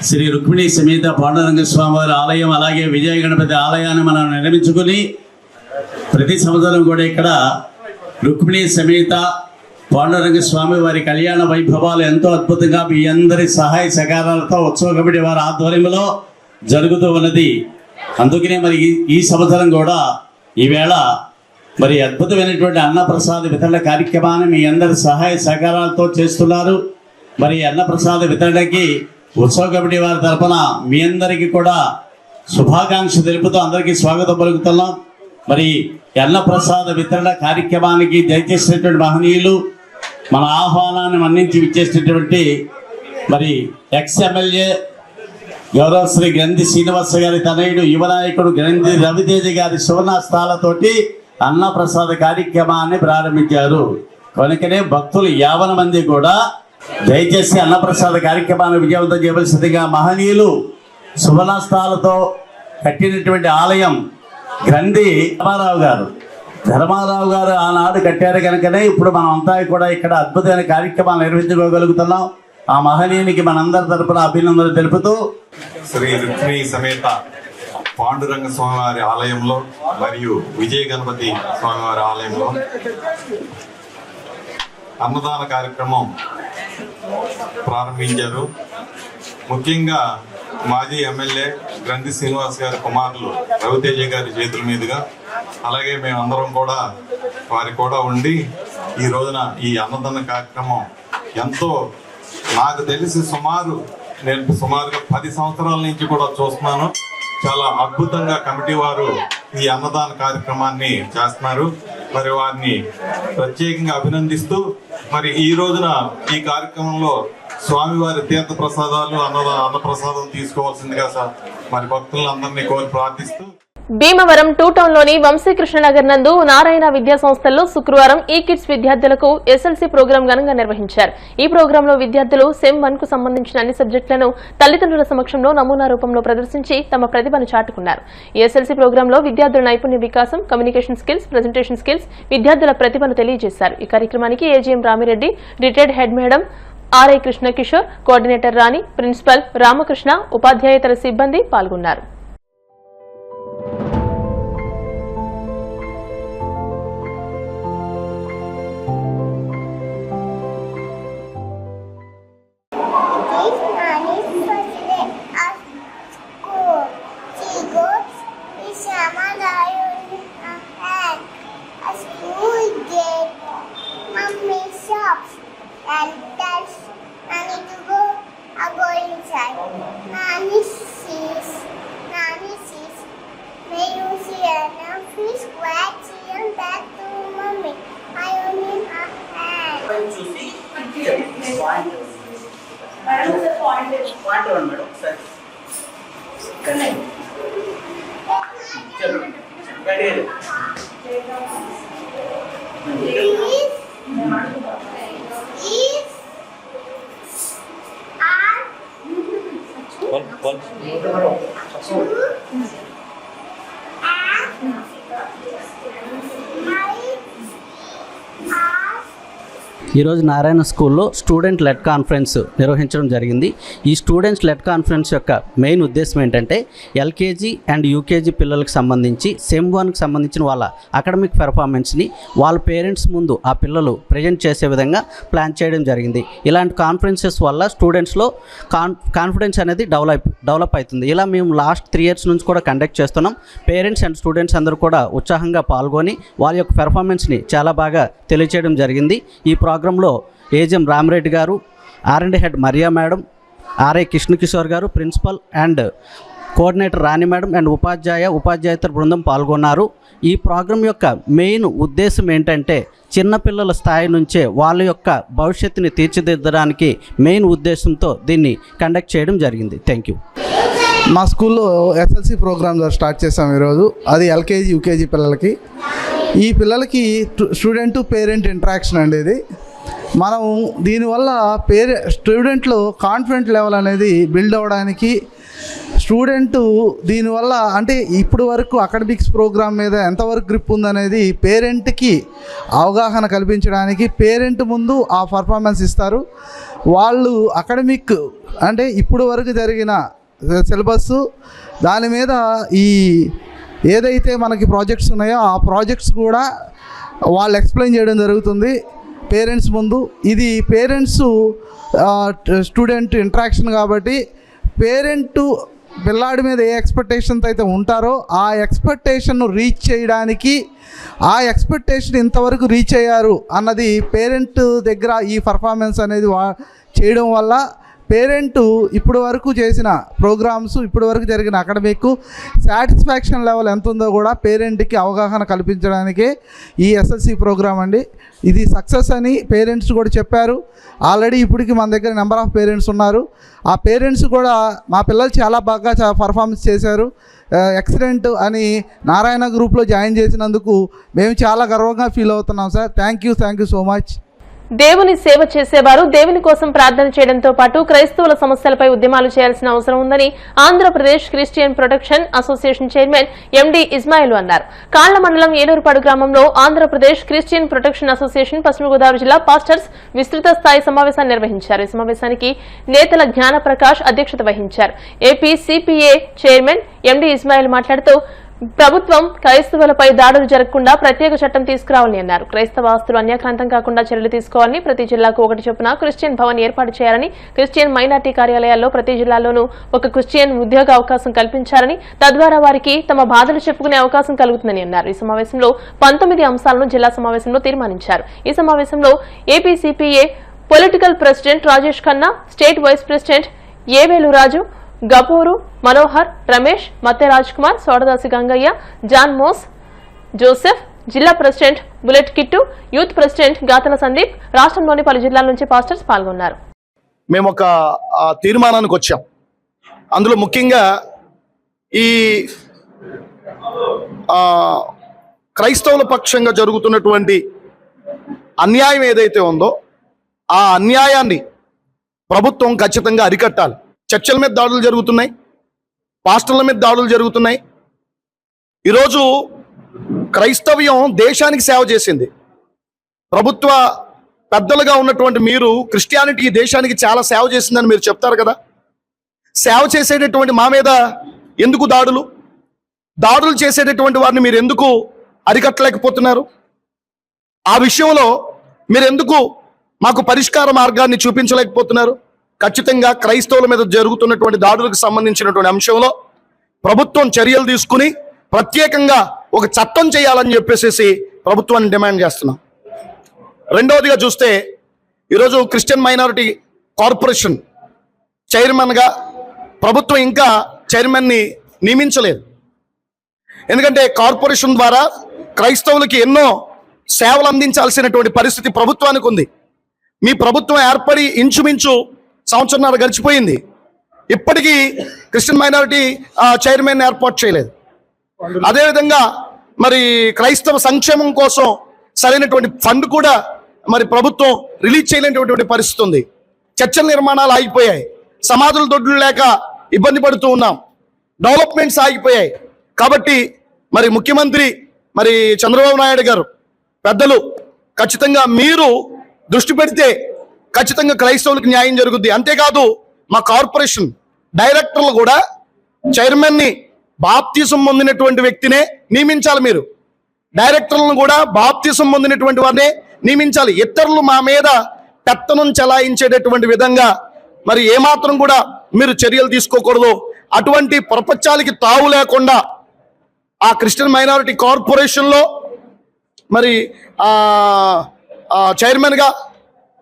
శ్రీ రుక్మిణి సమేత పాండురంగ స్వామి వారి ఆలయం, అలాగే విజయ గణపతి ఆలయాన్ని మనం నిర్మించుకుని ప్రతి సంవత్సరం కూడా ఇక్కడ రుక్మిణి సమేత పాండురంగ స్వామి వారి కళ్యాణ వైభవాలు ఎంతో అద్భుతంగా మీ అందరి సహాయ సహకారాలతో ఉత్సవ కమిటీ వారి ఆధ్వర్యంలో జరుగుతూ ఉన్నది. అందుకనే మరి ఈ సంవత్సరం కూడా ఈవేళ మరి అద్భుతమైనటువంటి అన్నప్రసాద వితరణ కార్యక్రమాన్ని మీ అందరి సహాయ సహకారాలతో చేస్తున్నారు. మరి అన్నప్రసాద వితరణకి ఉత్సవ కమిటీ వారి తరఫున మీ అందరికీ కూడా శుభాకాంక్షలు తెలుపుతూ అందరికీ స్వాగతం పలుకుతున్నాం. మరి అన్నప్రసాద వితరణ కార్యక్రమానికి దయచేసినటువంటి మహనీయులు, మన ఆహ్వానాన్ని మన్నించి విచ్చేసినటువంటి మరి ఎక్స్-ఎమ్మెల్యే గౌరవ శ్రీ గ్రంథి శ్రీనివాస గారి తనయుడు యువనాయకుడు గ్రంథి రవితేజ గారి సువర్ణాస్తాలతోటి అన్నప్రసాద కార్యక్రమాన్ని ప్రారంభించారు. కనుకనే భక్తులు 50 మంది కూడా దయచేసి అన్నప్రసాద కార్యక్రమాన్ని విజయవంతం చేయవలసిందిగా మహనీయులు శుభనాస్తాలతో కట్టినటువంటి ఆలయం గ్రంథి ధర్మారావు గారు ఆనాడు కట్టారు కనుకనే ఇప్పుడు మనం అంతా కూడా ఇక్కడ అద్భుతమైన కార్యక్రమాలు నిర్వహించుకోగలుగుతున్నాం. ఆ మహనీయునికి మనందరి తరపున అభినందనలు తెలుపుతూ శ్రీ రుక్మిణి సమేత పాండురంగ స్వామివారి ఆలయంలో మరియు విజయ గణపతి స్వామివారి ఆలయంలో అన్నదాన కార్యక్రమం ప్రారంభించారు. ముఖ్యంగా మాజీ ఎమ్మెల్యే గ్రంథి శ్రీనివాస్ గారి కుమారులు రవితేజ గారి చేతుల మీదుగా, అలాగే మేమందరం కూడా వారి కూడా ఉండి ఈ రోజున ఈ అన్నదాన కార్యక్రమం ఎంతో, నాకు తెలిసి నేను సుమారుగా 10 సంవత్సరాల నుంచి కూడా చూస్తున్నాను. చాలా అద్భుతంగా కమిటీ వారు ఈ అన్నదాన కార్యక్రమాన్ని చేస్తున్నారు. మరి వారిని ప్రత్యేకంగా అభినందిస్తూ మరి ఈ రోజున ఈ కార్యక్రమంలో స్వామివారి తీర్థ ప్రసాదాలు అన్నప్రసాదం తీసుకోవాల్సిందిగా మరి భక్తులందరినీ కోరి ప్రార్థిస్తూ భీమవరం 2 టౌన్లోని వంశీకృష్ణనగర్ నందు నారాయణ విద్యా సంస్థల్లో శుక్రవారం ఈ కిడ్స్ విద్యార్థులకు ఎస్ఎల్సీ ప్రోగ్రాం ఘనంగా నిర్వహించారు. ఈ ప్రోగ్రాంలో విద్యార్థులు సెమ్ 1 కు సంబంధించిన అన్ని సబ్జెక్టులను తల్లిదండ్రుల సమక్షంలో నమూనా రూపంలో ప్రదర్శించి తమ ప్రతిభను చాటుకున్నారు. ఈ ఎస్ఎల్సీ ప్రోగ్రాంలో విద్యార్థుల నైపుణ్య వికాసం, కమ్యూనికేషన్ స్కిల్స్, ప్రెజెంటేషన్ స్కిల్స్, విద్యార్థుల ప్రతిభను తెలియజేశారు. ఈ కార్యక్రమానికి AGM Ramireddy, retired head madam RI Krishnakishore, coordinator Rani, principal Ramakrishna, ఉపాధ్యాయేతర సిబ్బంది పాల్గొన్నారు. ఈరోజు నారాయణ స్కూల్లో స్టూడెంట్ లెడ్ కాన్ఫరెన్స్ నిర్వహించడం జరిగింది. ఈ స్టూడెంట్స్ లెడ్ కాన్ఫరెన్స్ యొక్క మెయిన్ ఉద్దేశం ఏంటంటే ఎల్కేజీ అండ్ యూకేజీ పిల్లలకు సంబంధించి సెమ్ 1కి సంబంధించిన వాళ్ళ అకాడమిక్ పెర్ఫార్మెన్స్ని వాళ్ళ పేరెంట్స్ ముందు ఆ పిల్లలు ప్రజెంట్ చేసే విధంగా ప్లాన్ చేయడం జరిగింది. ఇలాంటి కాన్ఫరెన్సెస్ వల్ల స్టూడెంట్స్లో కాన్ఫిడెన్స్ అనేది డెవలప్ అవుతుంది. ఇలా మేము లాస్ట్ 3 years నుంచి కూడా కండక్ట్ చేస్తున్నాం. పేరెంట్స్ అండ్ స్టూడెంట్స్ అందరూ కూడా ఉత్సాహంగా పాల్గొని వాళ్ళ యొక్క పెర్ఫార్మెన్స్ని చాలా బాగా తెలియచేయడం జరిగింది. ఈ ప్రోగ్రాంలో AGM Ramireddy garu, R and D head Maria madam, RI Krishnakishore garu, principal and coordinator Rani madam and ఉపాధ్యాయేతర బృందం పాల్గొన్నారు. ఈ ప్రోగ్రాం యొక్క మెయిన్ ఉద్దేశం ఏంటంటే చిన్నపిల్లల స్థాయి నుంచే వాళ్ళ యొక్క భవిష్యత్తుని తీర్చిదిద్దడానికి మెయిన్ ఉద్దేశంతో దీన్ని కండక్ట్ చేయడం జరిగింది. Thank you. మా స్కూల్లో ఎస్ఎల్సి ప్రోగ్రామ్ స్టార్ట్ చేసాం ఈరోజు. అది ఎల్కేజీ యూకేజీ పిల్లలకి. ఈ పిల్లలకి స్టూడెంట్ టు పేరెంట్ ఇంటరాక్షన్ అండి. ఇది మనం దీనివల్ల స్టూడెంట్లో కాన్ఫిడెంట్ లెవెల్ అనేది బిల్డ్ అవ్వడానికి, స్టూడెంట్ దీనివల్ల అంటే ఇప్పుడు వరకు అకాడమిక్స్ ప్రోగ్రామ్ మీద ఎంతవరకు గ్రిప్ ఉందనేది పేరెంట్కి అవగాహన కల్పించడానికి పేరెంట్ ముందు ఆ పర్ఫార్మెన్స్ ఇస్తారు. వాళ్ళు అకాడమిక్ అంటే ఇప్పుడు వరకు జరిగిన సిలబస్ దాని మీద ఈ ఏదైతే మనకి ప్రాజెక్ట్స్ ఉన్నాయో ఆ ప్రాజెక్ట్స్ కూడా వాళ్ళు ఎక్స్ప్లెయిన్ చేయడం జరుగుతుంది పేరెంట్స్ ముందు. ఇది పేరెంట్స్ స్టూడెంట్ ఇంటరాక్షన్ కాబట్టి పేరెంట్ పిల్లాడి మీద ఏ ఎక్స్పెక్టేషన్స్ అయితే ఉంటారో ఆ ఎక్స్పెక్టేషన్ను రీచ్ చేయడానికి, ఆ ఎక్స్పెక్టేషన్ ఇంతవరకు రీచ్ అయ్యారు అన్నది పేరెంట్ దగ్గర ఈ పర్ఫార్మెన్స్ అనేది చేయడం వల్ల పేరెంటు ఇప్పుడు వరకు చేసిన ప్రోగ్రామ్స్, ఇప్పుడు వరకు జరిగిన అకాడమిక్ సాటిస్ఫాక్షన్ లెవెల్ ఎంత ఉందో కూడా పేరెంట్కి అవగాహన కల్పించడానికి ఈ ఎస్ఎస్సి ప్రోగ్రామ్ అండి. ఇది సక్సెస్ అని పేరెంట్స్ కూడా చెప్పారు. ఆల్రెడీ ఇప్పటికి మన దగ్గర నెంబర్ ఆఫ్ పేరెంట్స్ ఉన్నారు. ఆ పేరెంట్స్ కూడా మా పిల్లలు చాలా బాగా పర్ఫార్మెన్స్ చేశారు, ఎక్సలెంట్ అని నారాయణ గ్రూప్లో జాయిన్ చేసినందుకు మేము చాలా గర్వంగా ఫీల్ అవుతున్నాం sir. Thank you so much. దేవుని సేవ చేసేవారు దేవుని కోసం ప్రార్థన చేయడంతో పాటు క్రైస్తవుల సమస్యలపై ఉద్యమాలు చేయాల్సిన అవసరం ఉందని Andhra Pradesh Christian protection association chairman MD Ismail అన్నారు. కాళ్ల మండలం ఏలూరుపాడు గ్రామంలో ఆంధ్రప్రదేశ్ క్రిస్టియన్ ప్రొటెక్షన్ అసోసియేషన్ పశ్చిమ గోదావరి జిల్లా పాస్టర్స్ విస్తృత స్థాయి సమావేశాన్ని నిర్వహించారు. ఈ సమావేశానికి నేతల జ్ఞానప్రకాష్ అధ్యక్షత వహించారు. AP CPA chairman MD Ismail మాట్లాడుతూ ప్రభుత్వం క్రైస్తవులపై దాడులు జరగకుండా ప్రత్యేక చట్టం తీసుకురావాలని అన్నారు. క్రైస్తవ ఆస్తులు అన్యాక్రాంతం కాకుండా చర్యలు తీసుకోవాలని, ప్రతి జిల్లాకు ఒకటి చొప్పున క్రిస్టియన్ భవన్ ఏర్పాటు చేయాలని, క్రిస్టియన్ మైనార్టీ కార్యాలయాల్లో ప్రతి జిల్లాలోనూ ఒక క్రిస్టియన్ ఉద్యోగ అవకాశం కల్పించాలని, తద్వారా వారికి తమ బాధలు చెప్పుకునే అవకాశం కలుగుతుందని అన్నారు. ఈ సమావేశంలో 19 అంశాలను జిల్లా సమావేశంలో తీర్మానించారు. ఈ సమావేశంలో AP CPA political president Rajesh Khanna, state vice president Evelu Raju, Gafoor Manohar, Ramesh, Matte Raj Kumar, Sodadasi Gangaiah, John Moss, Joseph, జిల్లా president bullet Kittu, youth president Gathala Sandeep, రాష్ట్రంలోని పలు జిల్లాల నుంచి పాస్టర్స్ పాల్గొన్నారు. మేము ఒక తీర్మానానికి వచ్చాం. అందులో ముఖ్యంగా ఈ క్రైస్తవుల పక్షంగా జరుగుతున్నటువంటి అన్యాయం ఏదైతే ఉందో ఆ అన్యాయాన్ని ప్రభుత్వం ఖచ్చితంగా అరికట్టాలి. చర్చల మీద దాడులు జరుగుతున్నాయి, పాస్టర్ల మీద దాడులు జరుగుతున్నాయి. ఈరోజు క్రైస్తవ్యం దేశానికి సేవ చేసింది. ప్రభుత్వ పెద్దలుగా ఉన్నటువంటి మీరు క్రిస్టియానిటీ దేశానికి చాలా సేవ చేసిందని మీరు చెప్తారు కదా. సేవ చేసేటటువంటి మా మీద ఎందుకు దాడులు చేసేటటువంటి వారిని మీరు ఎందుకు అరికట్టలేకపోతున్నారు? ఆ విషయంలో మీరు ఎందుకు మాకు పరిష్కార మార్గాన్ని చూపించలేకపోతున్నారు? ఖచ్చితంగా క్రైస్తవుల మీద జరుగుతున్నటువంటి దాడులకు సంబంధించినటువంటి అంశంలో ప్రభుత్వం చర్యలు తీసుకుని ప్రత్యేకంగా ఒక చట్టం చేయాలని చెప్పేసి ప్రభుత్వాన్ని డిమాండ్ చేస్తున్నాం. రెండవదిగా చూస్తే ఈరోజు క్రిస్టియన్ మైనారిటీ కార్పొరేషన్ చైర్మన్గా ప్రభుత్వం ఇంకా చైర్మన్ని నియమించలేదు. ఎందుకంటే కార్పొరేషన్ ద్వారా క్రైస్తవులకి ఎన్నో సేవలు అందించాల్సినటువంటి పరిస్థితి ప్రభుత్వానికి ఉంది. మీ ప్రభుత్వం ఏర్పడి ఇంచుమించు సంవత్సరంన్నర గడిచిపోయింది. ఇప్పటికీ క్రిస్టియన్ మైనారిటీ చైర్మన్ ఏర్పాటు చేయలేదు. అదేవిధంగా మరి క్రైస్తవ సంక్షేమం కోసం సరైనటువంటి ఫండ్ కూడా మరి ప్రభుత్వం రిలీజ్ చేయలేనటువంటి పరిస్థితి ఉంది. చర్చల నిర్మాణాలు ఆగిపోయాయి, సమాధుల దొడ్లు లేక ఇబ్బంది పడుతూ ఉన్నాం, డెవలప్మెంట్స్ ఆగిపోయాయి. కాబట్టి మరి ముఖ్యమంత్రి మరి చంద్రబాబు నాయుడు గారు పెద్దలు ఖచ్చితంగా మీరు దృష్టి పెడితే ఖచ్చితంగా క్రైస్తవులకు న్యాయం జరుగుద్ది. అంతేకాదు మా కార్పొరేషన్ డైరెక్టర్లు కూడా చైర్మన్ని బాప్తిసం పొందినటువంటి వ్యక్తినే నియమించాలి. మీరు డైరెక్టర్లను కూడా బాప్తిసం పొందినటువంటి వారినే నియమించాలి. ఇతరులు మా మీద పెత్తనం చెలాయించేటటువంటి విధంగా మరి ఏమాత్రం కూడా మీరు చర్యలు తీసుకోకూడదు. అటువంటి ప్రపంచాలకి తావు లేకుండా ఆ క్రిస్టియన్ మైనారిటీ కార్పొరేషన్లో మరి చైర్మన్గా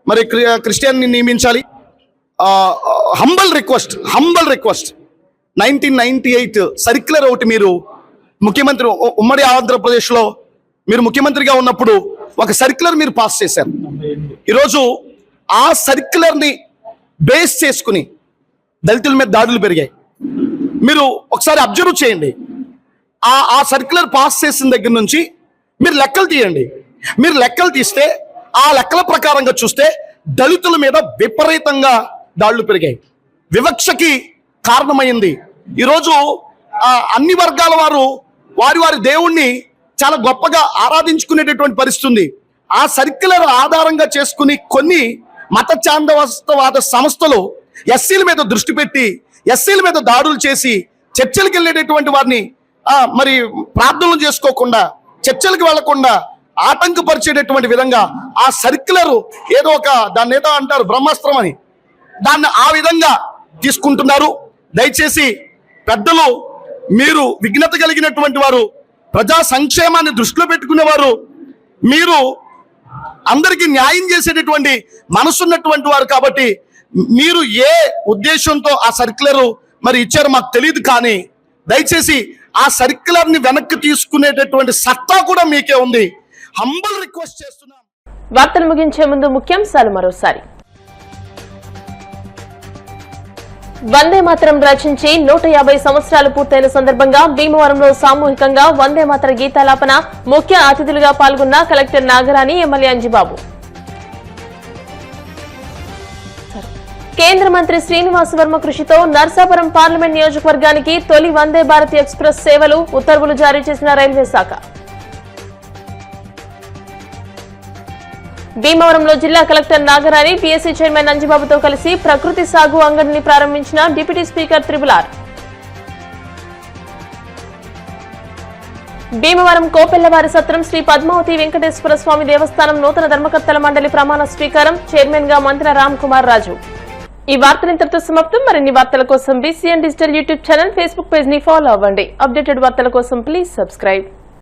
మరి క్రిస్టియన్ని నియమించాలి. హంబల్ రిక్వెస్ట్ 1998 సర్క్యులర్ ఒకటి మీరు ముఖ్యమంత్రి ఉమ్మడి ఆంధ్రప్రదేశ్లో మీరు ముఖ్యమంత్రిగా ఉన్నప్పుడు ఒక సర్క్యులర్ మీరు పాస్ చేశారు. ఈరోజు ఆ సర్క్యులర్ని బేస్ చేసుకుని దళితుల మీద దాడులు పెరిగాయి. మీరు ఒకసారి అబ్జర్వ్ చేయండి. ఆ సర్క్యులర్ పాస్ చేసిన దగ్గర నుంచి మీరు లెక్కలు తీయండి. మీరు లెక్కలు తీస్తే ఆ లెక్కల ప్రకారంగా చూస్తే దళితుల మీద విపరీతంగా దాడులు పెరిగాయి. వివక్షకి కారణమైంది. ఈరోజు అన్ని వర్గాల వారు వారి దేవుణ్ణి చాలా గొప్పగా ఆరాధించుకునేటటువంటి పరిస్థితి ఉంది. ఆ సర్క్యులర్ ఆధారంగా చేసుకుని కొన్ని మత చాందవస్తవాద సంస్థలు ఎస్సీల మీద దృష్టి పెట్టి ఎస్సీల మీద దాడులు చేసి చర్చలకు వెళ్ళేటటువంటి వారిని మరి ప్రార్థనలు చేసుకోకుండా చర్చలకు వెళ్లకుండా ఆటంకపరిచేటటువంటి విధంగా ఆ సర్క్యులర్ ఏదో దాన్ని ఏదో అంటారు బ్రహ్మాస్త్రం అని, దాన్ని ఆ విధంగా తీసుకుంటున్నారు. దయచేసి పెద్దలు మీరు విఘ్నత కలిగినటువంటి వారు, ప్రజా సంక్షేమాన్ని దృష్టిలో పెట్టుకునేవారు, మీరు అందరికీ న్యాయం చేసేటటువంటి మనసున్నటువంటి వారు కాబట్టి మీరు ఏ ఉద్దేశంతో ఆ సర్క్యులర్ మరి ఇచ్చారో మాకు తెలియదు. కానీ దయచేసి ఆ సర్క్యులర్ ని వెనక్కి తీసుకునేటటువంటి సత్తా కూడా మీకే ఉంది. హంబల్ రిక్వెస్ట్ చేస్తున్నాం. వార్తలు ముగించే ముందు ముఖ్యాంశాలు మరోసారి. వందే మాతరం రచించి 150 సంవత్సరాలు పూర్తయిన సందర్భంగా భీమవరంలో సామూహికంగా వందే మాతర గీతాలాపన, ముఖ్య అతిథులుగా పాల్గొన్న కలెక్టర్ నాగరాణి, ఎమ్మెల్యే అంజిబాబు. కేంద్ర మంత్రి శ్రీనివాస్ వర్మ కృషితో నర్సాపురం పార్లమెంట్ నియోజకవర్గానికి తొలి వందే భారత్ ఎక్స్ప్రెస్ సేవలు ఉత్తర్వులు జారీ చేసిన రైల్వే శాఖ. భీమవరంలో జిల్లా కలెక్టర్ నాగరాణి పీఎస్సీ చైర్మన్ నంజిబాబుతో కలిసి ప్రకృతి సాగు అంగడిని ప్రారంభించిన డిప్యూటీ స్పీకర్ త్రిబులార్. భీమవరం కోపెల్లవారి సత్రం శ్రీ పద్మావతి వెంకటేశ్వర స్వామి దేవస్థానం నూతన ధర్మకర్తల మండలి ప్రమాణ స్వీకారం. చైర్మన్ గా మంత్రి రామ్ కుమార్ రాజు. ఈ వార్తలు ఇంతటితో సమాప్తం. మరిన్ని వార్తల కోసం BCN digital YouTube channel, Facebook page ని ఫాలో అవ్వండి. అప్డేటెడ్ వార్తల కోసం ప్లీజ్ సబ్స్క్రైబ్.